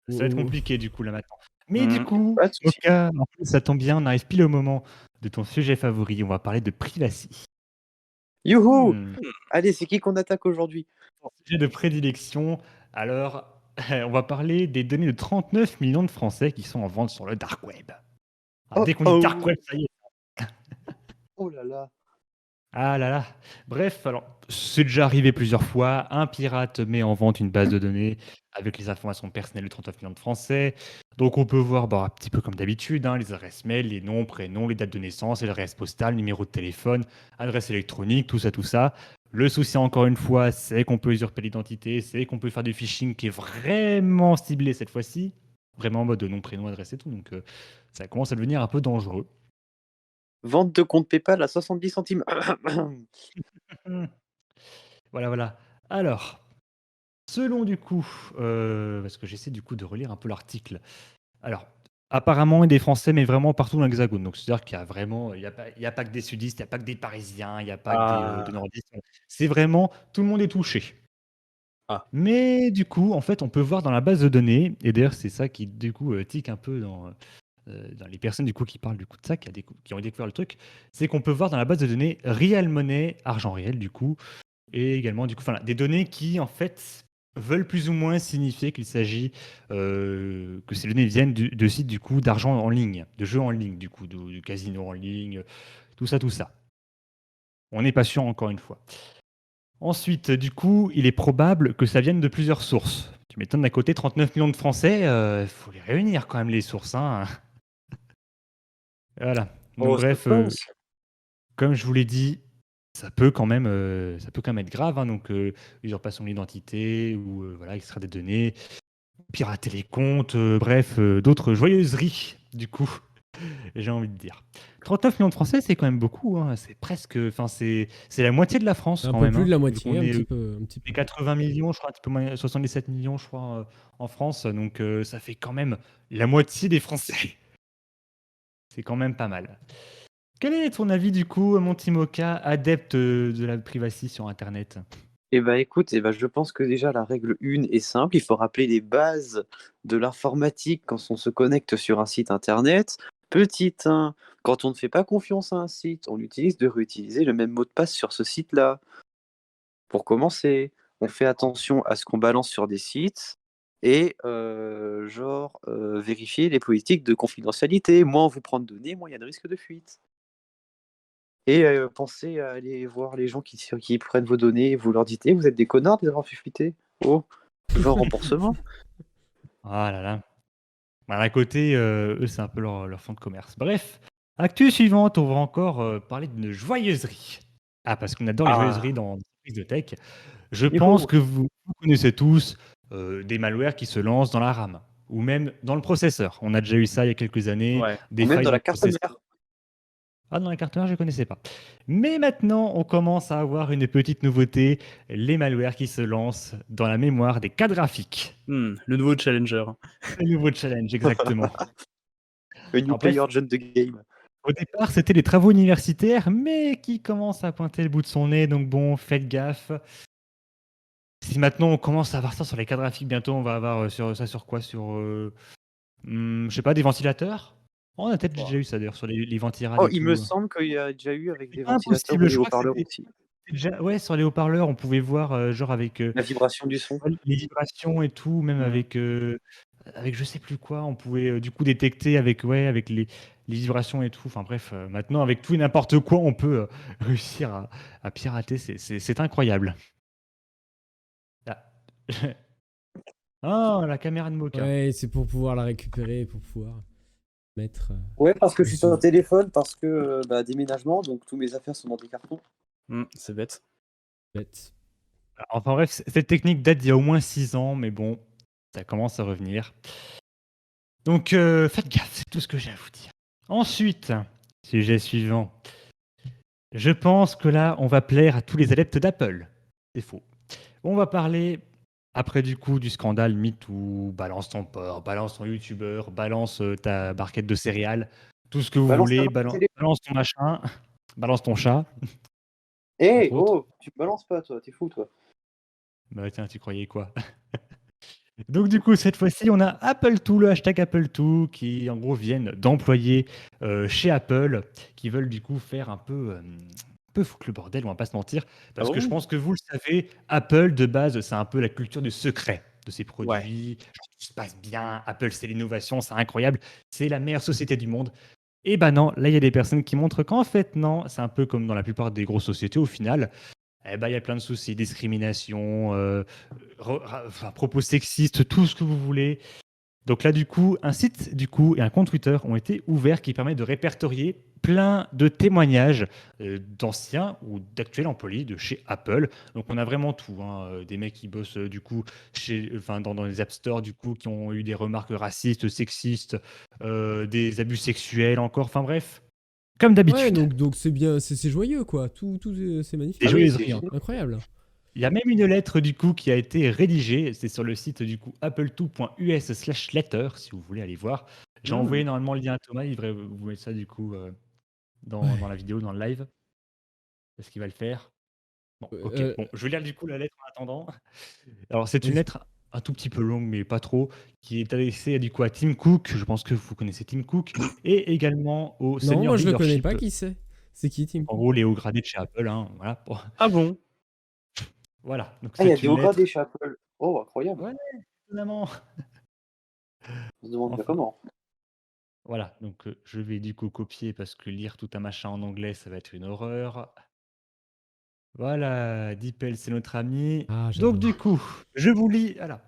Ça va être compliqué du coup là maintenant. Mais du coup, Pas de souci. Mocha, en plus, ça tombe bien, on arrive pile au moment de ton sujet favori. On va parler de privacy. Youhou. Allez, c'est qui qu'on attaque aujourd'hui? Ton sujet de prédilection. Alors, on va parler des données de 39 millions de Français qui sont en vente sur le dark web. Alors, dès qu'on dit dark web, ça y est. Oh là là. Ah là là. Bref, alors, c'est déjà arrivé plusieurs fois. Un pirate met en vente une base de données avec les informations personnelles de 39 millions de Français. Donc, on peut voir un petit peu comme d'habitude, les adresses mail, les noms, prénoms, les dates de naissance, les adresses postales, numéro de téléphone, adresse électronique, tout ça, tout ça. Le souci, encore une fois, c'est qu'on peut usurper l'identité, c'est qu'on peut faire du phishing qui est vraiment ciblé cette fois-ci. Vraiment en mode nom, prénom, adresse et tout. Donc, ça commence à devenir un peu dangereux. Vente de compte PayPal à 70 centimes. Voilà. Alors, selon du coup, parce que j'essaie du coup de relire un peu l'article. Alors, apparemment, il y a des Français, mais vraiment partout dans l'Hexagone. Donc, c'est-à-dire qu'il y a vraiment, il y a pas que des sudistes, il n'y a pas que des Parisiens, il n'y a pas que des nordistes. C'est vraiment, tout le monde est touché. Mais du coup, en fait, on peut voir dans la base de données, et d'ailleurs, c'est ça qui du coup tique un peu dans les personnes du coup qui parlent du coup de ça, qui ont découvert le truc, c'est qu'on peut voir dans la base de données real money, argent réel du coup, et également du coup, des données qui en fait veulent plus ou moins signifier qu'il s'agit que ces données viennent de sites du coup d'argent en ligne, de jeux en ligne du coup, du casino en ligne, tout ça, tout ça. On n'est pas sûr encore une fois. Ensuite, du coup, il est probable que ça vienne de plusieurs sources. Tu m'étonnes, d'un côté, 39 millions de Français, il faut les réunir quand même les sources. Hein. Voilà. Donc bref, comme je vous l'ai dit, ça peut quand même être grave. Hein. Donc usurpation de l'identité ou voilà, extrait des données, pirater les comptes, bref, d'autres joyeuseries du coup. J'ai envie de dire. 39 millions de Français, c'est quand même beaucoup. Hein. C'est presque, c'est la moitié de la France Un quand peu même. plus Hein. de la Vu moitié, qu'on un est, petit peu. et 80 millions, je crois, un petit peu moins, 77 millions, je crois, en France. Donc, ça fait quand même la moitié des Français. C'est quand même pas mal. Quel est ton avis du coup, mon Timoka, adepte de la privacy sur Internet? Écoute, je pense que déjà la règle 1 est simple, il faut rappeler les bases de l'informatique quand on se connecte sur un site internet. Petit 1, quand on ne fait pas confiance à un site, on utilise de réutiliser le même mot de passe sur ce site-là. Pour commencer, on fait attention à ce qu'on balance sur des sites et vérifier les politiques de confidentialité. Moins on vous prend de données, moins il y a de risques de fuite. Et pensez à aller voir les gens qui prennent vos données et vous leur dites: «Eh, vous êtes des connards de les avoir fait fuiter. Oh, je veux un remboursement». Ah là là. Bah, d'un côté, eux, c'est un peu leur fonds de commerce. Bref, actu suivante, on va encore, parler d'une joyeuserie. Ah, parce qu'on adore les Ah, joyeuseries dans les prises de tech. Je pense youhou! que vous connaissez tous, des malwares qui se lancent dans la RAM ou même dans le processeur. On a déjà eu ça il y a quelques années, Ouais, ou des même failles dans dans la le carte processeur. mère. Ah, dans la carte mère, je ne connaissais pas. Mais maintenant, on commence à avoir une petite nouveauté, les malwares qui se lancent dans la mémoire des cartes graphiques. Le nouveau challenger. Le nouveau challenge, exactement. Le new Alors player bref, John the game. au départ, c'était les travaux universitaires, mais qui commencent à pointer le bout de son nez, donc bon, faites gaffe. Si maintenant on commence à avoir ça sur les cartes graphiques, bientôt on va avoir ça sur quoi? Sur, je sais pas, des ventilateurs? Oh, on a peut-être déjà eu ça d'ailleurs sur les ventirades Oh, et il me tout. semble qu'il y a déjà eu avec C'est des pas ventilateurs ou impossible, des je crois que haut-parleurs c'était aussi. déjà, ouais, sur les haut-parleurs, on pouvait voir, genre avec, La vibration du son. les vibrations et tout, même Mmh. avec je sais plus quoi, on pouvait, du coup détecter avec, ouais, avec les vibrations et tout. Enfin bref, maintenant avec tout et n'importe quoi, on peut, réussir à pirater, c'est incroyable. Ah. Oh, la caméra de Moka. Ouais, c'est pour pouvoir la récupérer, pour pouvoir mettre Ouais, parce que je suis sur dessus. un téléphone, parce que déménagement, donc tous mes affaires sont dans des cartons. C'est bête. Bête. Enfin bref, cette technique date d'il y a au moins 6 ans, mais bon, ça commence à revenir. Donc faites gaffe, c'est tout ce que j'ai à vous dire. Ensuite, sujet suivant. Je pense que là, on va plaire à tous les adeptes d'Apple. C'est faux. On va parler, après du coup, du scandale MeToo, balance ton porc, balance ton youtubeur, balance ta barquette de céréales, tout ce que vous Balance ta voulez, télé. balance ton machin, balance ton chat, Eh, entre autres. oh, tu balances pas, toi, t'es fou, toi. Bah tiens, tu croyais quoi? Donc du coup, cette fois-ci, on a Apple2, le hashtag Apple2, qui en gros viennent d'employer chez Apple, qui veulent du coup faire un peu foutre le bordel, on va pas se mentir, Ah parce que je bon? pense que vous le savez, Apple de base, c'est un peu la culture du secret de ses Ouais. produits, genre, tout se passe bien, Apple c'est l'innovation, c'est incroyable, c'est la meilleure société du monde. Et ben non, là il y a des personnes qui montrent qu'en fait non, c'est un peu comme dans la plupart des grosses sociétés au final, eh ben, il y a plein de soucis, discrimination, enfin, propos sexistes, tout ce que vous voulez. Donc là, du coup, un site du coup, et un compte Twitter ont été ouverts qui permet de répertorier plein de témoignages d'anciens ou d'actuels employés de chez Apple. Donc on a vraiment tout, hein, des mecs qui bossent du coup dans les App Store, du coup, qui ont eu des remarques racistes, sexistes, des abus sexuels encore, enfin bref, comme Ouais, d'habitude. donc c'est bien, c'est joyeux quoi. Tout c'est Des Ah magnifique. oui, c'est joyeuseries, hein. génial. Incroyable. Il y a même une lettre du coup qui a été rédigée, c'est sur le site du coup apple2.us/letter si vous voulez aller voir. J'ai envoyé normalement le lien à Thomas, il devrait vous mettre ça du coup dans Ouais. la vidéo, dans le live. Est-ce qu'il va le faire? Bon, ok. Euh, Bon, je vais lire du coup la lettre en attendant. Alors c'est une vas-y. lettre un tout petit peu longue, mais pas trop, qui est adressée du coup à Tim Cook. Je pense que vous connaissez Tim Cook, et également au Non, senior moi je le connais leadership. pas, qui c'est? C'est qui Tim En Cook? gros, les hauts gradés de chez Apple, hein, voilà. Ah bon? Voilà, donc Ah, il y a c'est des une hauts gradés lettre. chez Apple. Oh, incroyable. Ouais, évidemment. On se demande bien Enfin. comment. Voilà, donc je vais du coup copier parce que lire tout un machin en anglais, ça va être une horreur. Voilà, DeepL, c'est notre ami. Ah, Donc du j'adore. coup, je vous lis. Voilà.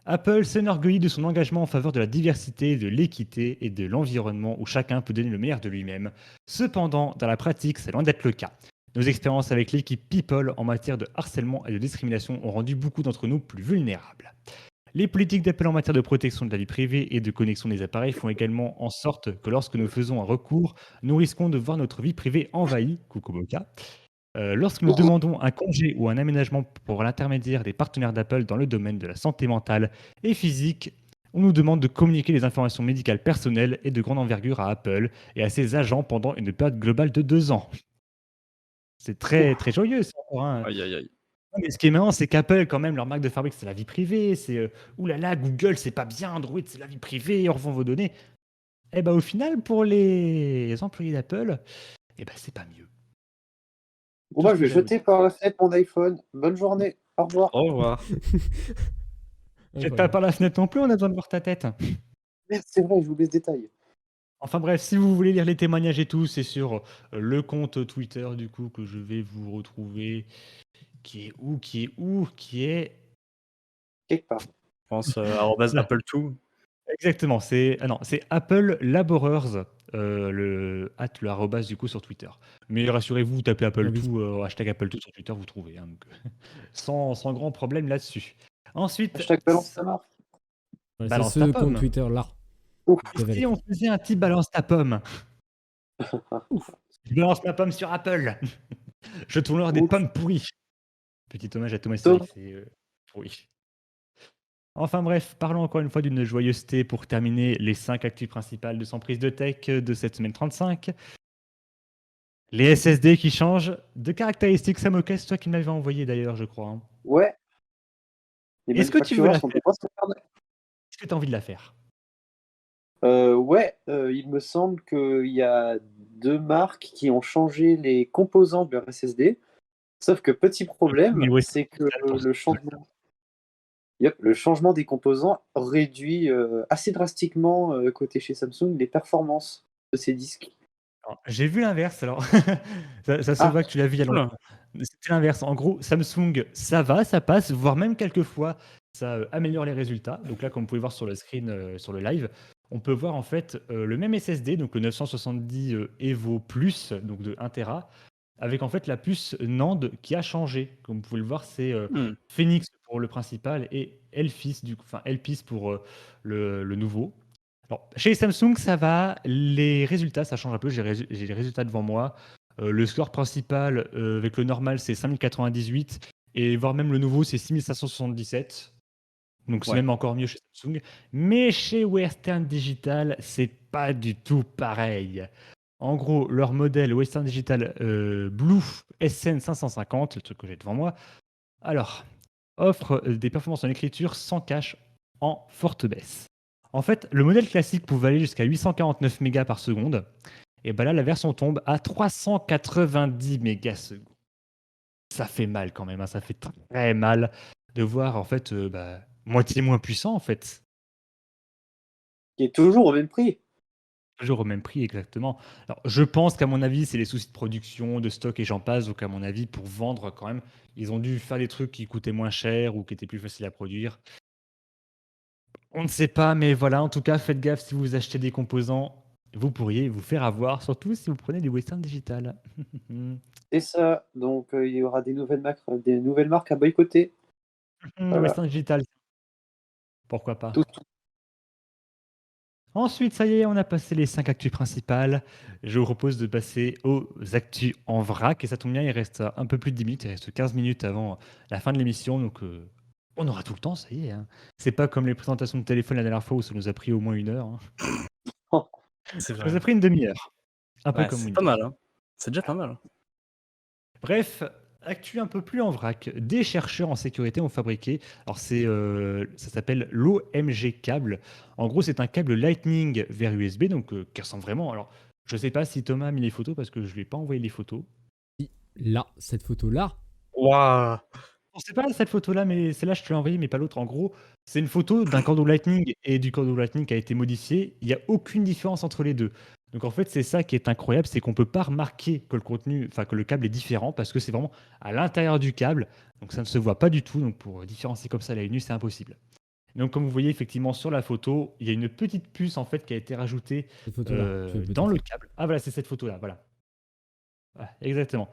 Apple s'enorgueillit de son engagement en faveur de la diversité, de l'équité et de l'environnement où chacun peut donner le meilleur de lui-même. Cependant, dans la pratique, c'est loin d'être le cas. Nos expériences avec l'équipe People en matière de harcèlement et de discrimination ont rendu beaucoup d'entre nous plus vulnérables. Les politiques d'Apple en matière de protection de la vie privée et de connexion des appareils font également en sorte que lorsque nous faisons un recours, nous risquons de voir notre vie privée envahie, coucou Boca. Lorsque nous demandons un congé ou un aménagement pour l'intermédiaire des partenaires d'Apple dans le domaine de la santé mentale et physique, on nous demande de communiquer les informations médicales personnelles et de grande envergure à Apple et à ses agents pendant une période globale de 2 ans. C'est très, très joyeux, ça encore, hein. Aïe, aïe, aïe. Non, mais ce qui est marrant, c'est qu'Apple, quand même, leur marque de fabrique, c'est la vie privée. C'est ouh là là, Google, c'est pas bien. Android, c'est la vie privée. On revend vos données. Et ben au final, pour les employés d'Apple, et ben c'est pas mieux. Bon, Tout bah, ce je que vais j'ai à vous jeter dire. par la fenêtre mon iPhone. Bonne journée. Au revoir. Au revoir. Jette pas Incroyable. par la fenêtre non plus, on a besoin de voir ta tête. Merde, c'est vrai, j'oublie ce détail. Enfin bref, si vous voulez lire les témoignages et tout, c'est sur le compte Twitter du coup que je vais vous retrouver. Qui est Quelque part. Je pense arrobase Là. Apple tout. Exactement, c'est Apple Laborers, le arrobas du coup sur Twitter. Mais rassurez-vous, vous tapez Ah Apple oui. tout, hashtag Apple tout sur Twitter, vous trouvez, hein, donc, sans grand problème là-dessus. Ensuite, Hashtag balance ta marque. Ouais, c'est balance ta ce compte pomme. Twitter là. Ouf. Et si on faisait un petit balance ta pomme? Je balance ma pomme sur Apple. Je tourne leur des Ouf. pommes pourries. Petit hommage à Thomas Tom. Sey, c'est pourri. Enfin bref, parlons encore une fois d'une joyeuseté pour terminer les 5 actus principales de Sans prise de tech de cette semaine 35. Les SSD qui changent de caractéristiques. Samoka, c'est toi qui me l'avais envoyé d'ailleurs, je crois, hein. Ouais. Les Est-ce que tu veux manufacturers la sont faire? des grosses merdes. Est-ce que tu as envie de la faire? Ouais, il me semble qu'il y a 2 marques qui ont changé les composants de leur SSD. Sauf que petit problème, Mais ouais, c'est que spécial pour le ce truc-là. changement des composants réduit assez drastiquement côté chez Samsung les performances de ces disques. Alors, j'ai vu l'inverse, alors ça se Ah, voit que tu l'as vu il y a Oula. longtemps. C'était l'inverse. En gros, Samsung, ça va, ça passe, voire même quelquefois, ça améliore les résultats. Donc là, comme vous pouvez voir sur le screen, sur le live, on peut voir en fait le même SSD, donc le 970 Evo Plus, donc de 1 Tera, avec en fait la puce NAND qui a changé. Comme vous pouvez le voir, c'est Hmm. Phoenix pour le principal et Elpis, du coup, enfin Elpis pour le nouveau. Alors, chez Samsung, ça va. Les résultats, ça change un peu. J'ai les résultats devant moi. Le score principal avec le normal, c'est 5098. Et voire même le nouveau, c'est 6577. Donc, c'est Ouais. même encore mieux chez Samsung. Mais chez Western Digital, c'est pas du tout pareil. En gros, leur modèle Western Digital Blue SN 550, le truc que j'ai devant moi, alors, offre des performances en écriture sans cache en forte baisse. En fait, le modèle classique pouvait aller jusqu'à 849 mégas par seconde. Et ben là, la version tombe à 390 mégasecondes. Ça fait mal quand même, hein, ça fait très mal de voir en fait moitié moins puissant en fait. qui est toujours au même prix. Toujours au même prix exactement. Alors, je pense qu'à mon avis, c'est les soucis de production, de stock et j'en passe. Donc à mon avis, pour vendre quand même, ils ont dû faire des trucs qui coûtaient moins cher ou qui étaient plus faciles à produire. On ne sait pas, mais voilà, en tout cas, faites gaffe si vous achetez des composants, vous pourriez vous faire avoir, surtout si vous prenez du Western Digital. C'est ça. Donc il y aura des nouvelles marques à boycotter. Voilà. Western Digital, pourquoi pas. Tout. Ensuite, ça y est, on a passé les 5 actus principales. Je vous propose de passer aux actus en vrac. Et ça tombe bien, il reste un peu plus de 10 minutes, il reste 15 minutes avant la fin de l'émission. Donc, on aura tout le temps, ça y est, hein. C'est pas comme les présentations de téléphone la dernière fois où ça nous a pris au moins 1 heure, hein. C'est Ça nous vrai. a pris une demi-heure. Un peu Ouais, comme c'est Windows. pas mal. Hein. C'est déjà pas mal. Bref, actu un peu plus en vrac. Des chercheurs en sécurité ont fabriqué, alors ça s'appelle l'OMG câble. En gros, c'est un câble Lightning vers USB, donc qui ressemble vraiment. Alors, je sais pas si Thomas a mis les photos parce que je lui ai pas envoyé les photos. Là, cette photo là. Waouh. Non, c'est pas cette photo-là, mais celle-là, je te l'ai envoyée, mais pas l'autre. En gros, c'est une photo d'un cordeau Lightning et du cordeau Lightning qui a été modifié. Il n'y a aucune différence entre les deux. Donc en fait, c'est ça qui est incroyable, c'est qu'on peut pas remarquer que le contenu, enfin que le câble est différent parce que c'est vraiment à l'intérieur du câble. Donc ça ne se voit pas du tout. Donc pour différencier comme ça à l'œil nu, c'est impossible. Donc comme vous voyez effectivement sur la photo, il y a une petite puce en fait qui a été rajoutée Cette photo là. dans le câble. Ah voilà, c'est cette photo-là, voilà. Ouais, exactement.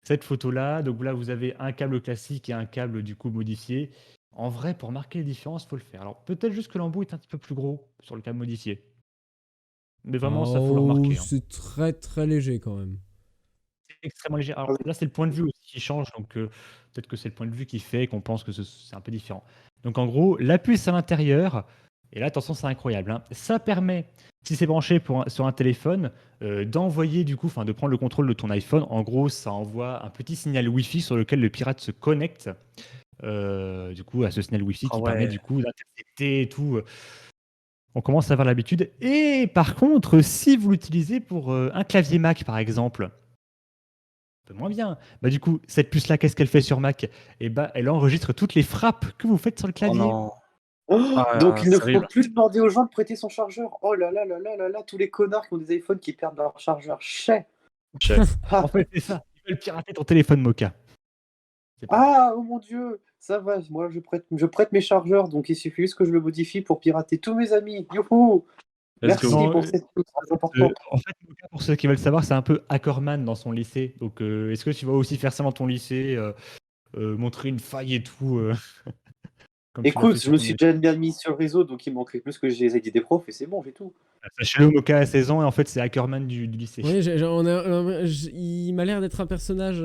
Cette photo-là, donc là vous avez un câble classique et un câble du coup modifié. En vrai, pour marquer les différences, il faut le faire. Alors peut-être juste que l'embout est un petit peu plus gros sur le câble modifié. Mais vraiment, ça faut le Oh, remarquer, hein. c'est très très léger quand même. C'est extrêmement léger. Alors là, c'est le point de vue aussi qui change, donc peut-être que c'est le point de vue qui fait qu'on pense que c'est un peu différent. Donc en gros, la puce à l'intérieur Et là, attention, c'est incroyable, hein. Ça permet, si c'est branché sur un téléphone, d'envoyer du coup, enfin de prendre le contrôle de ton iPhone. En gros, ça envoie un petit signal Wi-Fi sur lequel le pirate se connecte. Du coup, à ce signal Wi-Fi Ah qui permet du ouais. coup d'intercepter et tout. On commence à avoir l'habitude. Et par contre, si vous l'utilisez pour un clavier Mac, par exemple, un peu moins bien. Bah du coup, cette puce-là, qu'est-ce qu'elle fait sur Mac? Et bah, elle enregistre toutes les frappes que vous faites sur le Oh clavier. non. Oh, donc Ah, il ne c'est faut horrible. plus demander aux gens de prêter son chargeur. Oh là là là là là là, tous les connards qui ont des iPhones qui perdent leur chargeur. Chais. Chef. En Ah, fait, c'est ça. Ils veulent pirater ton téléphone, Mocha. C'est pas grave. ah, oh mon Dieu, ça va, moi je prête mes chargeurs, donc il suffit juste que je le modifie pour pirater tous mes amis. Youhou! Let's go. Merci Non, pour cette news très importante. en fait, Mocha, pour ceux qui veulent savoir, c'est un peu Ackerman dans son lycée. Donc, est-ce que tu vas aussi faire ça dans ton lycée, montrer une faille et tout, comme tu l'as fait Écoute, je sur me ton suis lycée? déjà bien mis sur le réseau, donc il manquerait plus que j'ai les ID des profs et c'est bon, j'ai tout. Sachez-le, Mocha a 16 ans et en fait, c'est Ackerman du lycée. Oui, il m'a l'air d'être un personnage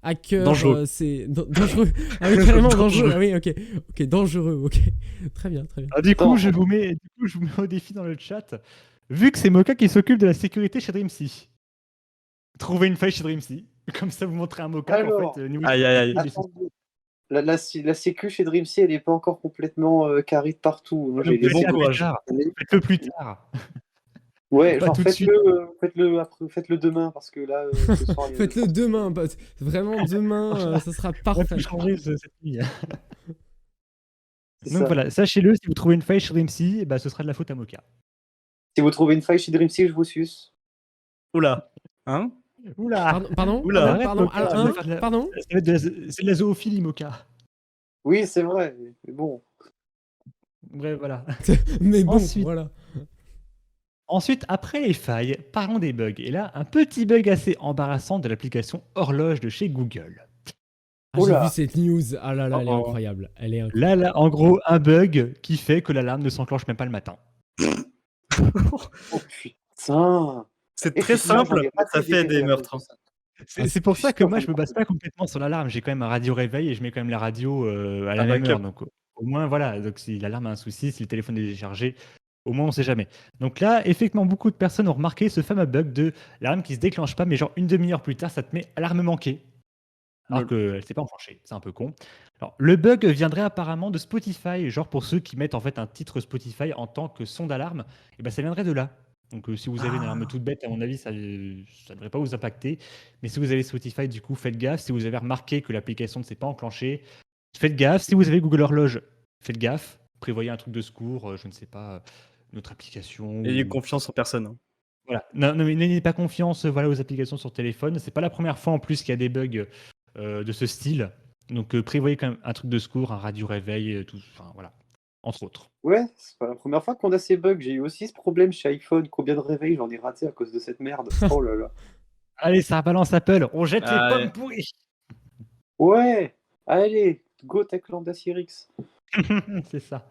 hacker. Dangereux. C'est dangereux. Ah oui, carrément dangereux. Ah oui, ok. Ok, dangereux. Ok. Très bien, très bien. Alors, du coup, Attends. je vous mets au défi dans le chat. Vu que c'est Mocha qui s'occupe de la sécurité chez DreamSea, trouvez une faille chez DreamSea. Comme ça, vous montrez à Mocha qu'en Alors, fait, niveau Aïe, aïe, aïe. sécurité, il est sous- attendez. La sécu chez DreamSea, elle n'est pas encore complètement carrée de partout. Moi, j'ai Donc, les bon faites-le plus courage. tard. Faites-le plus tard. Ouais, Pas genre tout de suite. faites-le demain parce que là, ce soir, il y a Faites-le demain, pote. Vraiment demain, ça sera On va parfait. tout changer cette nuit. c'est Donc ça. voilà, sachez-le, si vous trouvez une faille chez DreamSea, eh ben, ce sera de la faute à Mocha. Si vous trouvez une faille chez DreamSea, je vous suce. Oula. Hein? Oula. Pardon, Oula. pardon, pardon, Mocha, tu hein, vas faire de la- pardon. ça va être c'est de la zoophilie, Mocha. Oui, c'est vrai, mais bon. Bref, voilà. Mais bon, Ensuite, voilà. Ensuite, après les failles, parlons des bugs. Et là, un petit bug assez embarrassant de l'application Horloge de chez Google. Ah, j'ai Oula. vu cette news. Ah là là, elle est Oh. incroyable. Elle est incroyable. Là, en gros, un bug qui fait que l'alarme ne s'enclenche même pas le matin. Oh putain. C'est Et très effectivement, j'en simple, ai mais raté ça fait bébés des à meurtres. cause de ça. C'est pour ça que putain, moi, j'en je ai me base raté. pas complètement sur l'alarme. J'ai quand même un radio réveil et je mets quand même la radio à la Un même heure. backup. Donc, au moins, voilà. Donc, si l'alarme a un souci, si le téléphone est déchargé, au moins, on sait jamais. Donc là, effectivement, beaucoup de personnes ont remarqué ce fameux bug de l'alarme qui se déclenche pas, mais genre une demi-heure plus tard, ça te met alarme manquée. Alors Nul. qu'elle ne s'est pas enclenchée. C'est un peu con. Alors, le bug viendrait apparemment de Spotify. Genre, pour ceux qui mettent en fait un titre Spotify en tant que son d'alarme, et ben, ça viendrait de là. Donc, si vous avez une alarme toute bête, à mon avis, ça ne devrait pas vous impacter. Mais si vous avez Spotify, du coup, faites gaffe. Si vous avez remarqué que l'application ne s'est pas enclenchée, faites gaffe. Si vous avez Google Horloge, faites gaffe. Prévoyez un truc de secours, je ne sais pas, une autre application. Ayez ou- confiance en personne. Hein. Voilà. Non, mais n'ayez pas confiance voilà, aux applications sur téléphone. C'est pas la première fois en plus qu'il y a des bugs de ce style. Donc prévoyez quand même un truc de secours, un radio réveil, tout, enfin voilà, entre autres. Ouais, c'est pas la première fois qu'on a ces bugs. J'ai eu aussi ce problème chez iPhone. Combien de réveils j'en ai raté à cause de cette merde. Oh là là. Allez, ça balance Apple, on jette les Allez. pommes pourries. Ouais, allez, go Techland Asirix. C'est ça.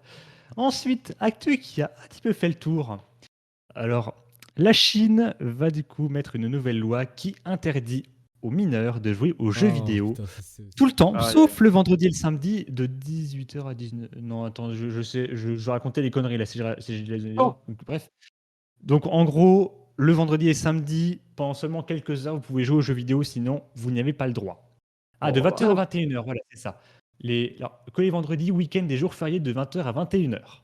Ensuite, actu qui a un petit peu fait le tour. Alors, la Chine va du coup mettre une nouvelle loi qui interdit aux mineurs de jouer aux jeux Oh, vidéo putain, tout le temps, Ah, sauf le vendredi et le samedi de 18h à 19h. Non, attends, je sais, je racontais les conneries là, si je les Oh. donc, bref. Donc, en gros, le vendredi et samedi, pendant seulement quelques heures, vous pouvez jouer aux jeux vidéo, sinon, vous n'y avez pas le droit. Ah, de Oh, 20h à 21h, voilà, c'est ça. Alors, que les vendredis, week-ends et jours fériés de 20h à 21h.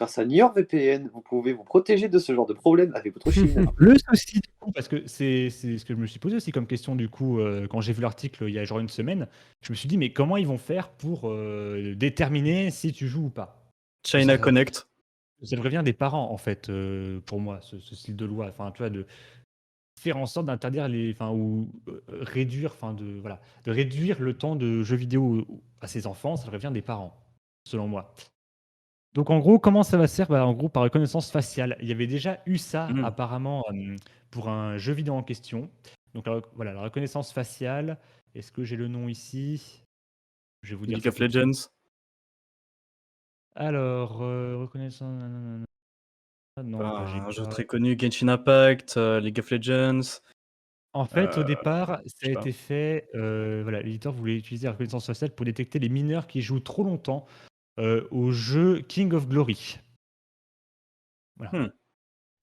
Grâce à NordVPN, vous pouvez vous protéger de ce genre de problème avec votre Chine. Le souci, du coup, parce que c'est ce que je me suis posé aussi comme question, du coup, quand j'ai vu l'article il y a genre une semaine, je me suis dit, mais comment ils vont faire pour déterminer si tu joues ou pas? China Ça- Connect. Ça devrait venir des parents, en fait, pour moi, ce style de loi. Enfin, tu vois, de faire en sorte d'interdire enfin, ou réduire, enfin, voilà, de réduire le temps de jeux vidéo à ses enfants, ça devrait venir des parents, selon moi. Donc en gros, comment ça va se faire? Bah, en gros, par reconnaissance faciale. Il y avait déjà eu ça Mhm. apparemment pour un jeu vidéo en question. Donc voilà, la reconnaissance faciale. Est-ce que j'ai le nom ici? Je vais vous dire League ça of tout de suite. Legends. Alors, reconnaissance. Non, là, j'ai Un jeu pas. très connu, Genshin Impact, League of Legends. En fait, au départ, ça je a sais pas. été fait. Voilà, l'éditeur voulait utiliser la reconnaissance faciale pour détecter les mineurs qui jouent trop longtemps au jeu King of Glory.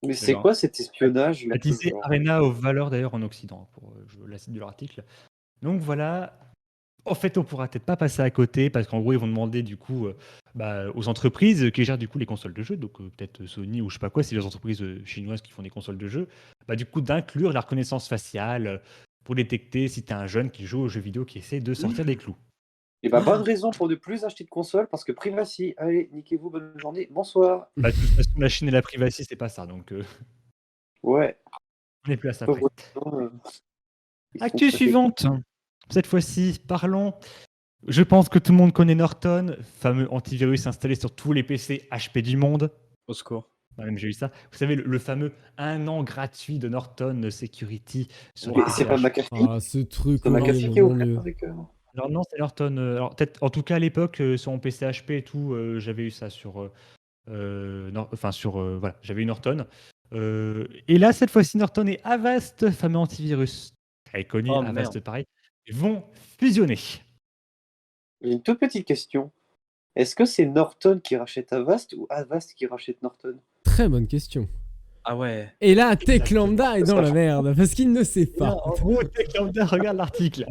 Mais c'est D'accord. quoi cet espionnage là, Baptisé toujours Arena of Valor d'ailleurs en Occident, pour la cite de l'article. Donc voilà. En fait, on pourra peut-être pas passer à côté parce qu'en gros, ils vont demander du coup aux entreprises qui gèrent du coup les consoles de jeux, donc peut-être Sony ou je sais pas quoi, c'est les entreprises chinoises qui font des consoles de jeux, du coup d'inclure la reconnaissance faciale pour détecter si tu es un jeune qui joue aux jeux vidéo qui essaie de sortir des clous. Et bah, bonne raison pour ne plus acheter de console parce que privacy. Allez, niquez-vous, bonne journée, bonsoir. De toute façon, la Chine et la privacy, c'est pas ça, donc Ouais, on n'est plus à ça près. pauvres gens, ils sont Actu très- suivante. Cette fois-ci, parlons. Je pense que tout le monde connaît Norton, fameux antivirus installé sur tous les PC HP du monde. Au secours. Moi-même, j'ai eu ça. Vous savez, le fameux 1 an gratuit de Norton Security sur Mais les c'est PC pas HP. McAfee Ah, ce truc C'est McAfee horrible, qui est mon offert dieu. avec. Alors non, c'est Norton. Alors peut-être, en tout cas à l'époque, sur mon PC HP et tout, j'avais eu ça sur, voilà, j'avais eu Norton. Et là, cette fois-ci, Norton et Avast, fameux antivirus très connu, Oh Avast merde. pareil, vont fusionner. J'ai une toute petite question. Est-ce que c'est Norton qui rachète Avast ou Avast qui rachète Norton? Très bonne question. Ah ouais. Et là, Tech Exactement. Lambda est dans la merde parce qu'il ne sait pas. En gros, Tech Lambda, regarde l'article.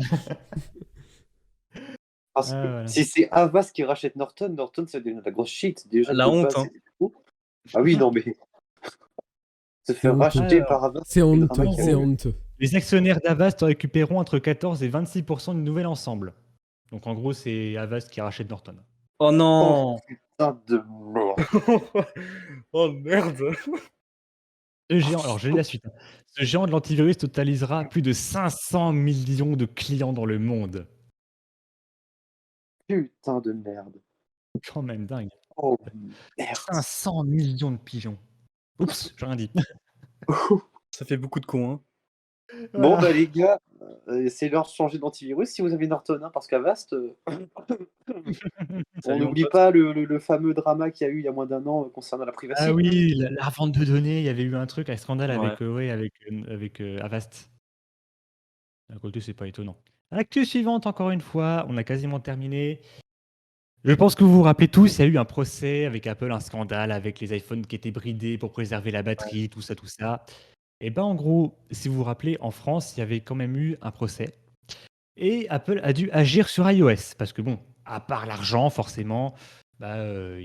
Parce que Voilà. si c'est Avast qui rachète Norton, Norton ça devient de la grosse shit. Déjà, La de honte, base, hein. c'était fou. Ah oui, non, mais se faire honteux. racheter Alors, par Avast, C'est le honteux, drama qu'il y a c'est eu. honteux. Les actionnaires d'Avast récupéreront entre 14 et 26% du nouvel ensemble. Donc en gros, c'est Avast qui rachète Norton. Oh non. Putain de mort. Oh merde. Ce géant, alors je lis la suite. Ce géant de l'antivirus totalisera plus de 500 millions de clients dans le monde. Putain de merde. Quand même dingue. Oh merde. 500 millions de pigeons. Oups, j'ai rien dit. Ça fait beaucoup de cons, hein. Bon, Voilà. bah les gars, c'est l'heure de changer d'antivirus si vous avez Norton, hein, parce qu'Avast, on Salut, mon n'oublie pote. pas le fameux drama qu'il y a eu il y a moins d'un an concernant la privacy. Ah oui, la revente de données, il y avait eu un truc, un scandale Ouais. avec Avast. D'un côté, c'est pas étonnant. Actu suivante, encore une fois, on a quasiment terminé. Je pense que vous vous rappelez tous, il y a eu un procès avec Apple, un scandale avec les iPhones qui étaient bridés pour préserver la batterie, tout ça, tout ça. Et ben en gros, si vous vous rappelez, en France, il y avait quand même eu un procès. Et Apple a dû agir sur iOS. Parce que bon, à part l'argent, forcément, il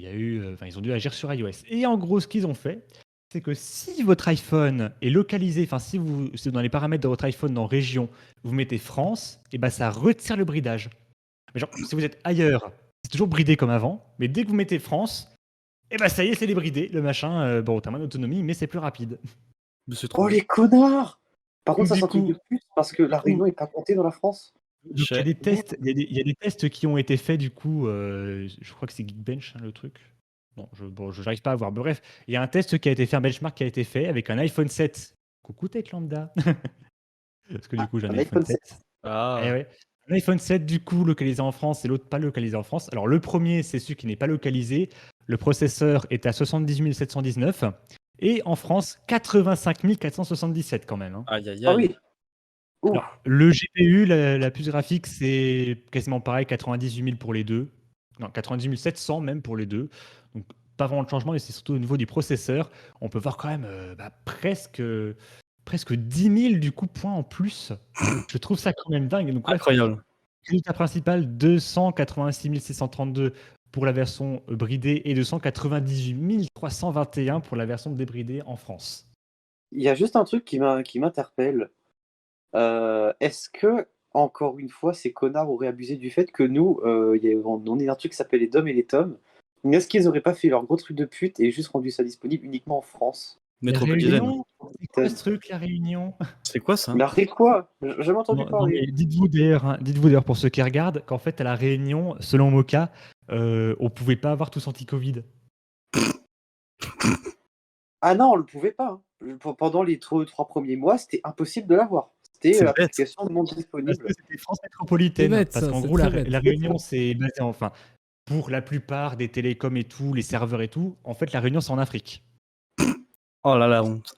y a eu, ils ont dû agir sur iOS. Et en gros, ce qu'ils ont fait, c'est que si votre iPhone est localisé, enfin si vous, c'est dans les paramètres de votre iPhone dans région, vous mettez France, et ben ça retire le bridage. Mais genre, si vous êtes ailleurs, c'est toujours bridé comme avant, mais dès que vous mettez France, et ben ça y est, c'est débridé. Le machin, bon, t'as moins d'autonomie, mais c'est plus rapide. Mais c'est trop Oh bien. les connards! Par contre, ça Du c'est un truc coup- de plus parce que la Réunion est pas comptée dans la France. Donc, il y a des tests, il y a des tests qui ont été faits du coup. Je crois que c'est Geekbench le truc. Non, je n'arrive pas à voir. Mais bref, il y a un test qui a été fait, un benchmark qui a été fait avec un iPhone 7. Coucou Tech Lambda. Parce que du coup, j'ai un un iPhone iPhone 7. Ah. Eh ouais. Un iPhone 7 du coup localisé en France et l'autre pas localisé en France. Alors le premier, c'est celui qui n'est pas localisé. Le processeur est à 78 719 et en France 85 477 quand même, hein. Aïe aïe Ah aïe. oui. Ouh. Alors, le GPU, la puce graphique, c'est quasiment pareil, 98 000 pour les deux. Non, 98 700 même pour les deux. Donc, pas vraiment de changement, et c'est surtout au niveau du processeur. On peut voir quand même presque 10 000 du coup points en plus. Je trouve ça quand même dingue. Donc, bref, Incroyable. résultat principal, 286 632 pour la version bridée et 298 321 pour la version débridée en France. Il y a juste un truc qui m'interpelle. Est-ce que, encore une fois, ces connards auraient abusé du fait que nous, on est un truc qui s'appelle les DOM et les TOM. Mais est-ce qu'ils auraient pas fait leur gros truc de pute et juste rendu ça disponible uniquement en France? La Métropolitaine. Réunion, c'est quoi ce truc, la Réunion? C'est quoi ça? Mais arrête quoi? J'ai jamais entendu Non, parler. mais dites-vous d'ailleurs pour ceux qui regardent qu'en fait à la Réunion, selon Moka, on pouvait pas avoir tous anti-Covid. Ah non, on le pouvait pas, hein. Pendant les 3 premiers mois, c'était impossible de l'avoir. C'était C'est l'application non Parce disponible. que c'était France métropolitaine. C'est bête, Parce ça, qu'en c'est gros, très la bête. Réunion, c'est basé enfin, pour la plupart des télécoms et tout, les serveurs et tout, en fait, la Réunion, c'est en Afrique. Oh là la honte.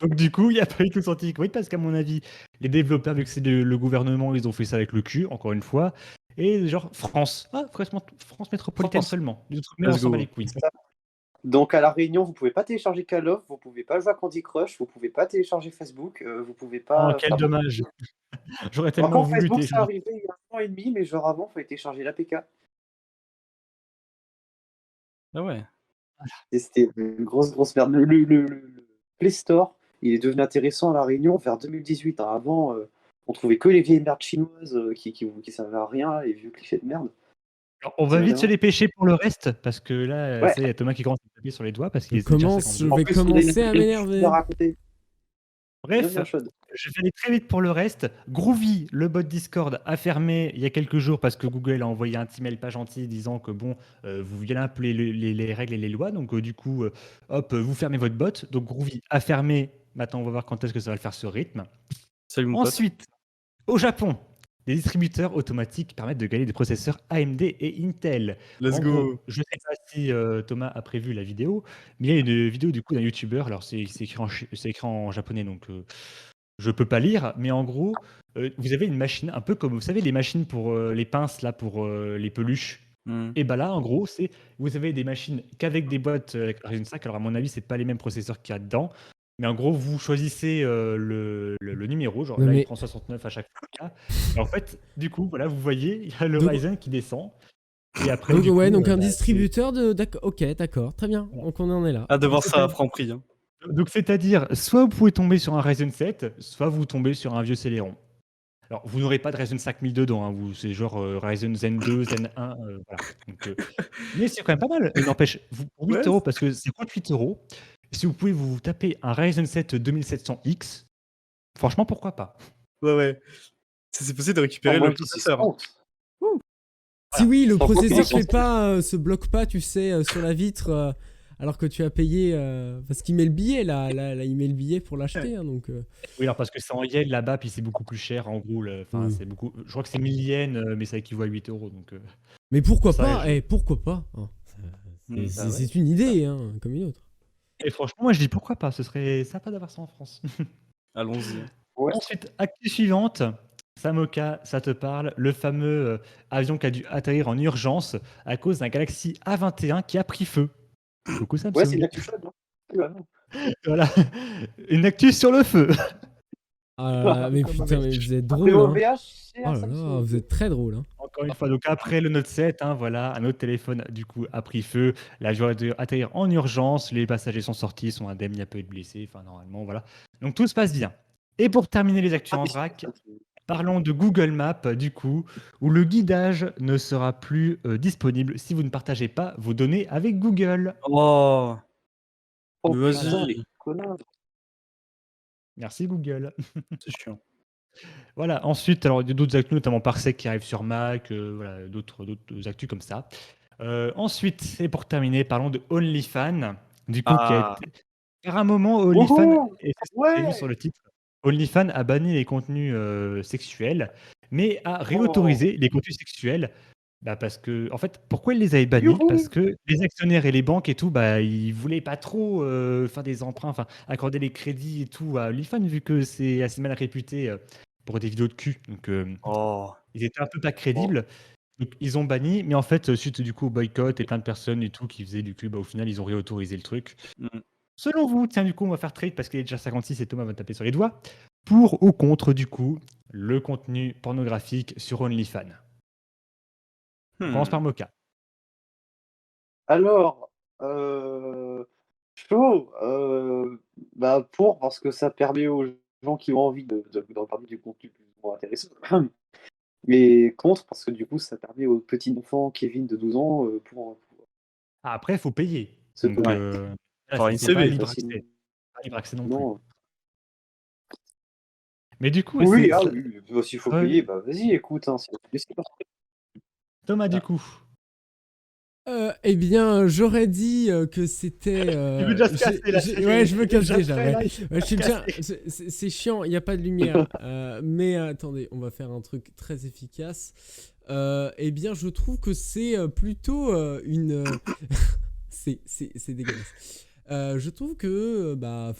Donc du coup, il n'y a pas eu tous anti-Covid parce qu'à mon avis, les développeurs, vu que c'est le gouvernement, ils ont fait ça avec le cul, encore une fois. Et genre, France. Ah, France métropolitaine France. seulement. Les autres, mais on Let's s'en bat go. les couilles. Donc à La Réunion, vous pouvez pas télécharger Call of, vous pouvez pas jouer à Candy Crush, vous pouvez pas télécharger Facebook, vous pouvez Oh, pas quel faire beaucoup de dommage. choses. J'aurais Par tellement contre, voulu Facebook, c'est télécharger. arrivé il y a 1 an et demi, mais genre avant, il fallait télécharger l'APK. Ah ouais. Et c'était une grosse merde. Le Play Store, il est devenu intéressant à La Réunion vers 2018. Hein. Avant, on trouvait que les vieilles merdes chinoises qui servaient à rien, les vieux clichés de merde. Alors, on C'est va vite se vraiment- dépêcher pour le reste, parce que là, Ouais. ça y est, Thomas qui commence à taper sur les doigts, parce qu'il Je est déjà commence, 52. je En vais plus, on a une commencer à une m'énerver. à raconter. Bref, Bien chaude. je vais aller très vite pour le reste. Groovy, le bot Discord, a fermé il y a quelques jours parce que Google a envoyé un petit mail pas gentil disant que bon, vous violez un peu les règles et les lois, donc du coup, hop, vous fermez votre bot. Donc Groovy a fermé. Maintenant, on va voir quand est-ce que ça va le faire ce rythme. Salut mon pote. Ensuite, au Japon, les distributeurs automatiques permettent de gagner des processeurs AMD et Intel. Let's En go. gros, je ne sais pas si Thomas a prévu la vidéo, mais il y a une vidéo du coup d'un YouTuber. Alors c'est écrit en japonais, donc je peux pas lire. Mais en gros, vous avez une machine, un peu comme vous savez les machines pour les pinces là pour les peluches. Hmm. Et bah là, en gros, c'est vous avez des machines qu'avec des boîtes avec Ryzen 5. Alors à mon avis, c'est pas les mêmes processeurs qu'il y a dedans. Mais en gros, vous choisissez le numéro, genre Non, là, il mais- prend 69 à chaque fois. Et en fait, du coup, voilà, vous voyez, il y a le Donc- Ryzen qui descend. Et après, Donc, du ouais, coup, donc un bah, distributeur de. Ok, d'accord, très bien. Voilà. Donc on en est là. Hâte de voir C'est ça à ça. franc prix. Hein. Donc, c'est-à-dire, soit vous pouvez tomber sur un Ryzen 7, soit vous tombez sur un vieux Celeron. Alors, vous n'aurez pas de Ryzen 5000 dedans, hein, c'est genre Ryzen Zen 2, Zen 1, voilà. Donc, mais c'est quand même pas mal. Il n'empêche, pour 8 Ouais. euros, parce que c'est coûte 8 euros, si vous pouvez vous taper un Ryzen 7 2700X, franchement, pourquoi pas? Ouais. C'est possible de récupérer Moi, le je dis, c'est processeur. Si oui, le Sans compter processeur les fait pas, se bloque pas, tu sais, sur la vitre, alors que tu as payé. Parce qu'il met le billet là, il met le billet pour l'acheter. Hein, donc, Oui, alors parce que c'est en yens là-bas, puis c'est beaucoup plus cher en gros. Enfin, Oui. c'est beaucoup. Je crois que c'est 1000 yens, mais ça équivaut à 8 euros. Donc, Mais pourquoi Ça, pas je- pourquoi pas hein. Mm, C'est bah ouais. c'est une idée, hein, comme une autre. et franchement, moi je dis pourquoi pas. Ce serait sympa d'avoir ça en France. Allons-y. Ouais. Ensuite, actu suivante. Samoka, ça te parle. Le fameux avion qui a dû atterrir en urgence à cause d'un Galaxy A21 qui a pris feu. Coucou Ouais, c'est Samsung. une actu chaude. Hein. Voilà. Une actu sur le feu. Ah là là, mais Comme putain, avec- mais vous êtes Après drôle. au Hein. VH, c'est Oh un là là, Samsung. vous êtes très drôle. Hein. Encore une fois, donc après le Note 7, hein, voilà, un autre téléphone du coup a pris feu. L'avion a dû atterrir en urgence. Les passagers sont sortis, sont indemnes, il n'y a pas eu de blessés. Enfin, normalement, voilà. Donc tout se passe bien. Et pour terminer les actus en vrac, parlons de Google Maps, du coup, où le guidage ne sera plus disponible si vous ne partagez pas vos données avec Google. Oh, Oh Mais putain, vas-y. les connards. Merci Google. c'est chiant. Voilà, ensuite, alors il y a d'autres actus, notamment Parsec qui arrive sur Mac, voilà, d'autres actus comme ça. Ensuite, et pour terminer, parlons de OnlyFans, du coup, qui a Ah. été... Par un moment, OnlyFans, Wouhou et c'est ce que j'ai vu Ouais. sur le titre, OnlyFans a banni les contenus sexuels, mais a réautorisé les contenus sexuels. Bah parce que, en fait, pourquoi ils les avaient bannis? Youhou. Parce que les actionnaires et les banques et tout, bah, ils voulaient pas trop faire des emprunts, enfin, accorder les crédits et tout à OnlyFans, vu que c'est assez mal réputé pour des vidéos de cul. Donc, Oh. ils étaient un peu pas crédibles. Donc, ils ont banni, mais en fait, suite du coup au boycott et plein de personnes et tout qui faisaient du cul, bah, au final, ils ont réautorisé le truc. Mm. Selon vous, tiens, du coup, on va faire trade parce qu'il est déjà 56 et Thomas va me taper sur les doigts. Pour ou contre, du coup, le contenu pornographique sur OnlyFans. On commence par Moka. Alors, chaud, bah parce que ça permet aux gens qui ont envie de regarder du contenu plus ou moins intéressant. Mais contre, parce que du coup, ça permet au petit enfant Kevin de 12 ans pour Ah, après, il faut payer. se Donc, connecter. là, Faut avoir une c'est pas CV. libre Facilement. accès. Pas libre accès non plus. Non. Mais du coup, Oui, c'est ah ça- oui, s'il faut Ouais. payer, bah vas-y, écoute, hein, c'est parti. Thomas, du coup. Eh bien, j'aurais dit que c'était. Tu veux déjà se casser, là, c'est Ouais, fini. je me Tu casse es déjà déjà. prêt, Ouais. là, Ouais, je suis déjà. casser. C'est chiant, il n'y a pas de lumière. Mais attendez, on va faire un truc très efficace. Eh bien, je trouve que c'est plutôt une. C'est dégueulasse. Je trouve que. Bah.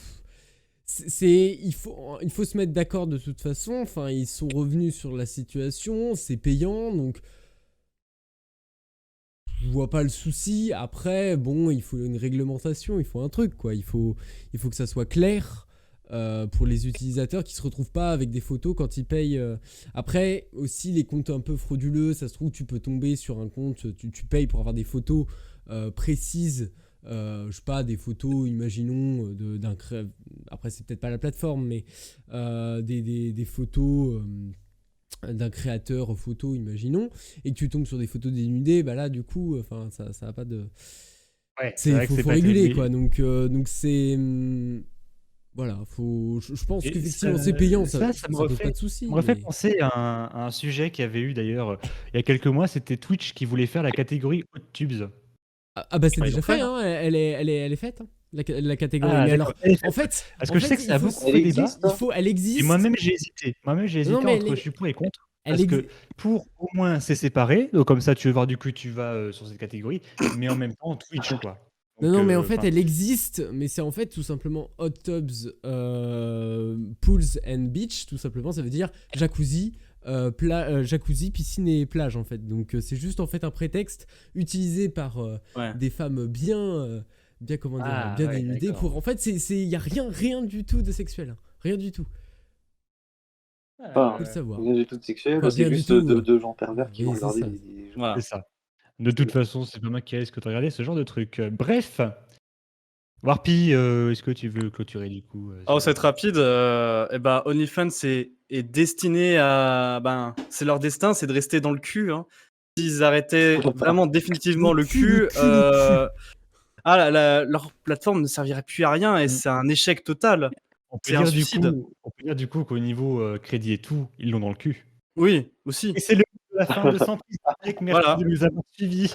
Il faut se mettre d'accord de toute façon. Enfin, ils sont revenus sur la situation, c'est payant, donc je vois pas le souci. Après, bon, il faut une réglementation, il faut un truc, quoi. Il faut que ça soit clair pour les utilisateurs qui se retrouvent pas avec des photos quand ils payent. Après, aussi, les comptes un peu frauduleux, ça se trouve, tu peux tomber sur un compte, tu payes pour avoir des photos précises. Je sais pas, des photos, imaginons, après, c'est peut-être pas la plateforme, mais des photos d'un créateur photo, imaginons, et que tu tombes sur des photos dénudées, bah là, du coup, enfin, ça a pas de. Ouais, c'est vrai que c'est Faut pas réguler, terrible. quoi. Donc c'est. Voilà, je pense Et qu'effectivement, c'est payant, ça me pose pas refait, de souci. me refait Mais... penser à un sujet qu'il y avait eu d'ailleurs il y a quelques mois, c'était Twitch qui voulait faire la catégorie Hot Tubes. Bah, c'est Bah, ils l'ont déjà fait, fait, hein. hein. Elle est faite, hein, la catégorie. Ah, Mais d'accord. alors, Elle est en faite. fait, Parce que je sais que ça a beaucoup Elle fait débat. existe, hein. elle Et existe. moi-même, j'ai hésité. Moi-même, j'ai Non, hésité mais entre je suis pour et contre. elle Parce existe. que pour au moins c'est séparé, donc comme ça tu veux voir du coup tu vas sur cette catégorie, mais en même temps Twitch quoi. Non, Donc non, mais en fait, enfin elle existe, mais c'est en fait tout simplement hot tubs, pools and beach, tout simplement, ça veut dire jacuzzi, jacuzzi, piscine et plage, en fait. Donc, c'est juste en fait un prétexte utilisé par Ouais. des femmes bien comment dire, ah bien ouais, dénudées d'accord. pour. En fait, il y a rien du tout de sexuel, hein. Rien du tout. Enfin, Faut le savoir. rien du tout de sexuel, Enfin, c'est rien du juste tout. deux gens pervers qui vont Oui, c'est regarder ça. des gens. Voilà. C'est ça. De toute façon, c'est pas moi qui risque de regarder ce genre de truc. Bref, Warpy, est-ce que tu veux clôturer du coup Oh, sur- c'est rapide. Et ben, OnlyFans est destiné à. Ben, c'est leur destin, c'est de rester dans le cul. Hein. S'ils arrêtaient vraiment définitivement le cul, leur plateforme ne servirait plus à rien et Mm. c'est un échec total. On peut C'est un dire du suicide. coup, on peut dire du coup qu'au niveau crédit et tout, ils l'ont dans le cul. Oui, aussi. Et c'est le mot de la fin de Sans prise de tech. Merci Voilà. de nous avoir suivis.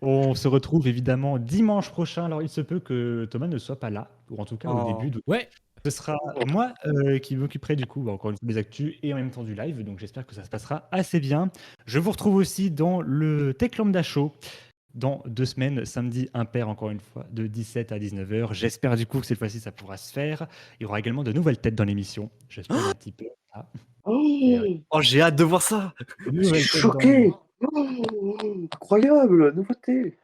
On se retrouve évidemment dimanche prochain. Alors, il se peut que Thomas ne soit pas là, ou en tout cas au Oh. début. Ouais. Ce sera moi qui m'occuperai du coup, encore une fois, des actus et en même temps du live. Donc, j'espère que ça se passera assez bien. Je vous retrouve aussi dans le Tech Lambda Show dans 2 semaines, samedi impair, encore une fois, de 17 à 19h. J'espère du coup que cette fois-ci, ça pourra se faire. Il y aura également de nouvelles têtes dans l'émission. J'espère un petit peu. Ah. Oh, j'ai hâte de voir ça. De Je nouvelles suis têtes dans choqué. Incroyable, nouveauté.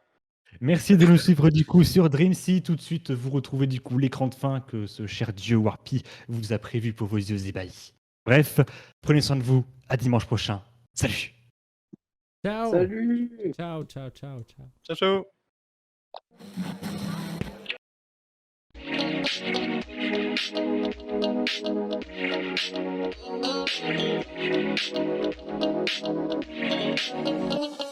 Merci de nous suivre du coup sur Dreamsea. Tout de suite, vous retrouvez du coup l'écran de fin que ce cher Dieu Warpy vous a prévu pour vos yeux ébahis. Bref, prenez soin de vous. À dimanche prochain. Salut. Ciao. Salut. Ciao, ciao, ciao, ciao. Ciao, ciao. Thank you.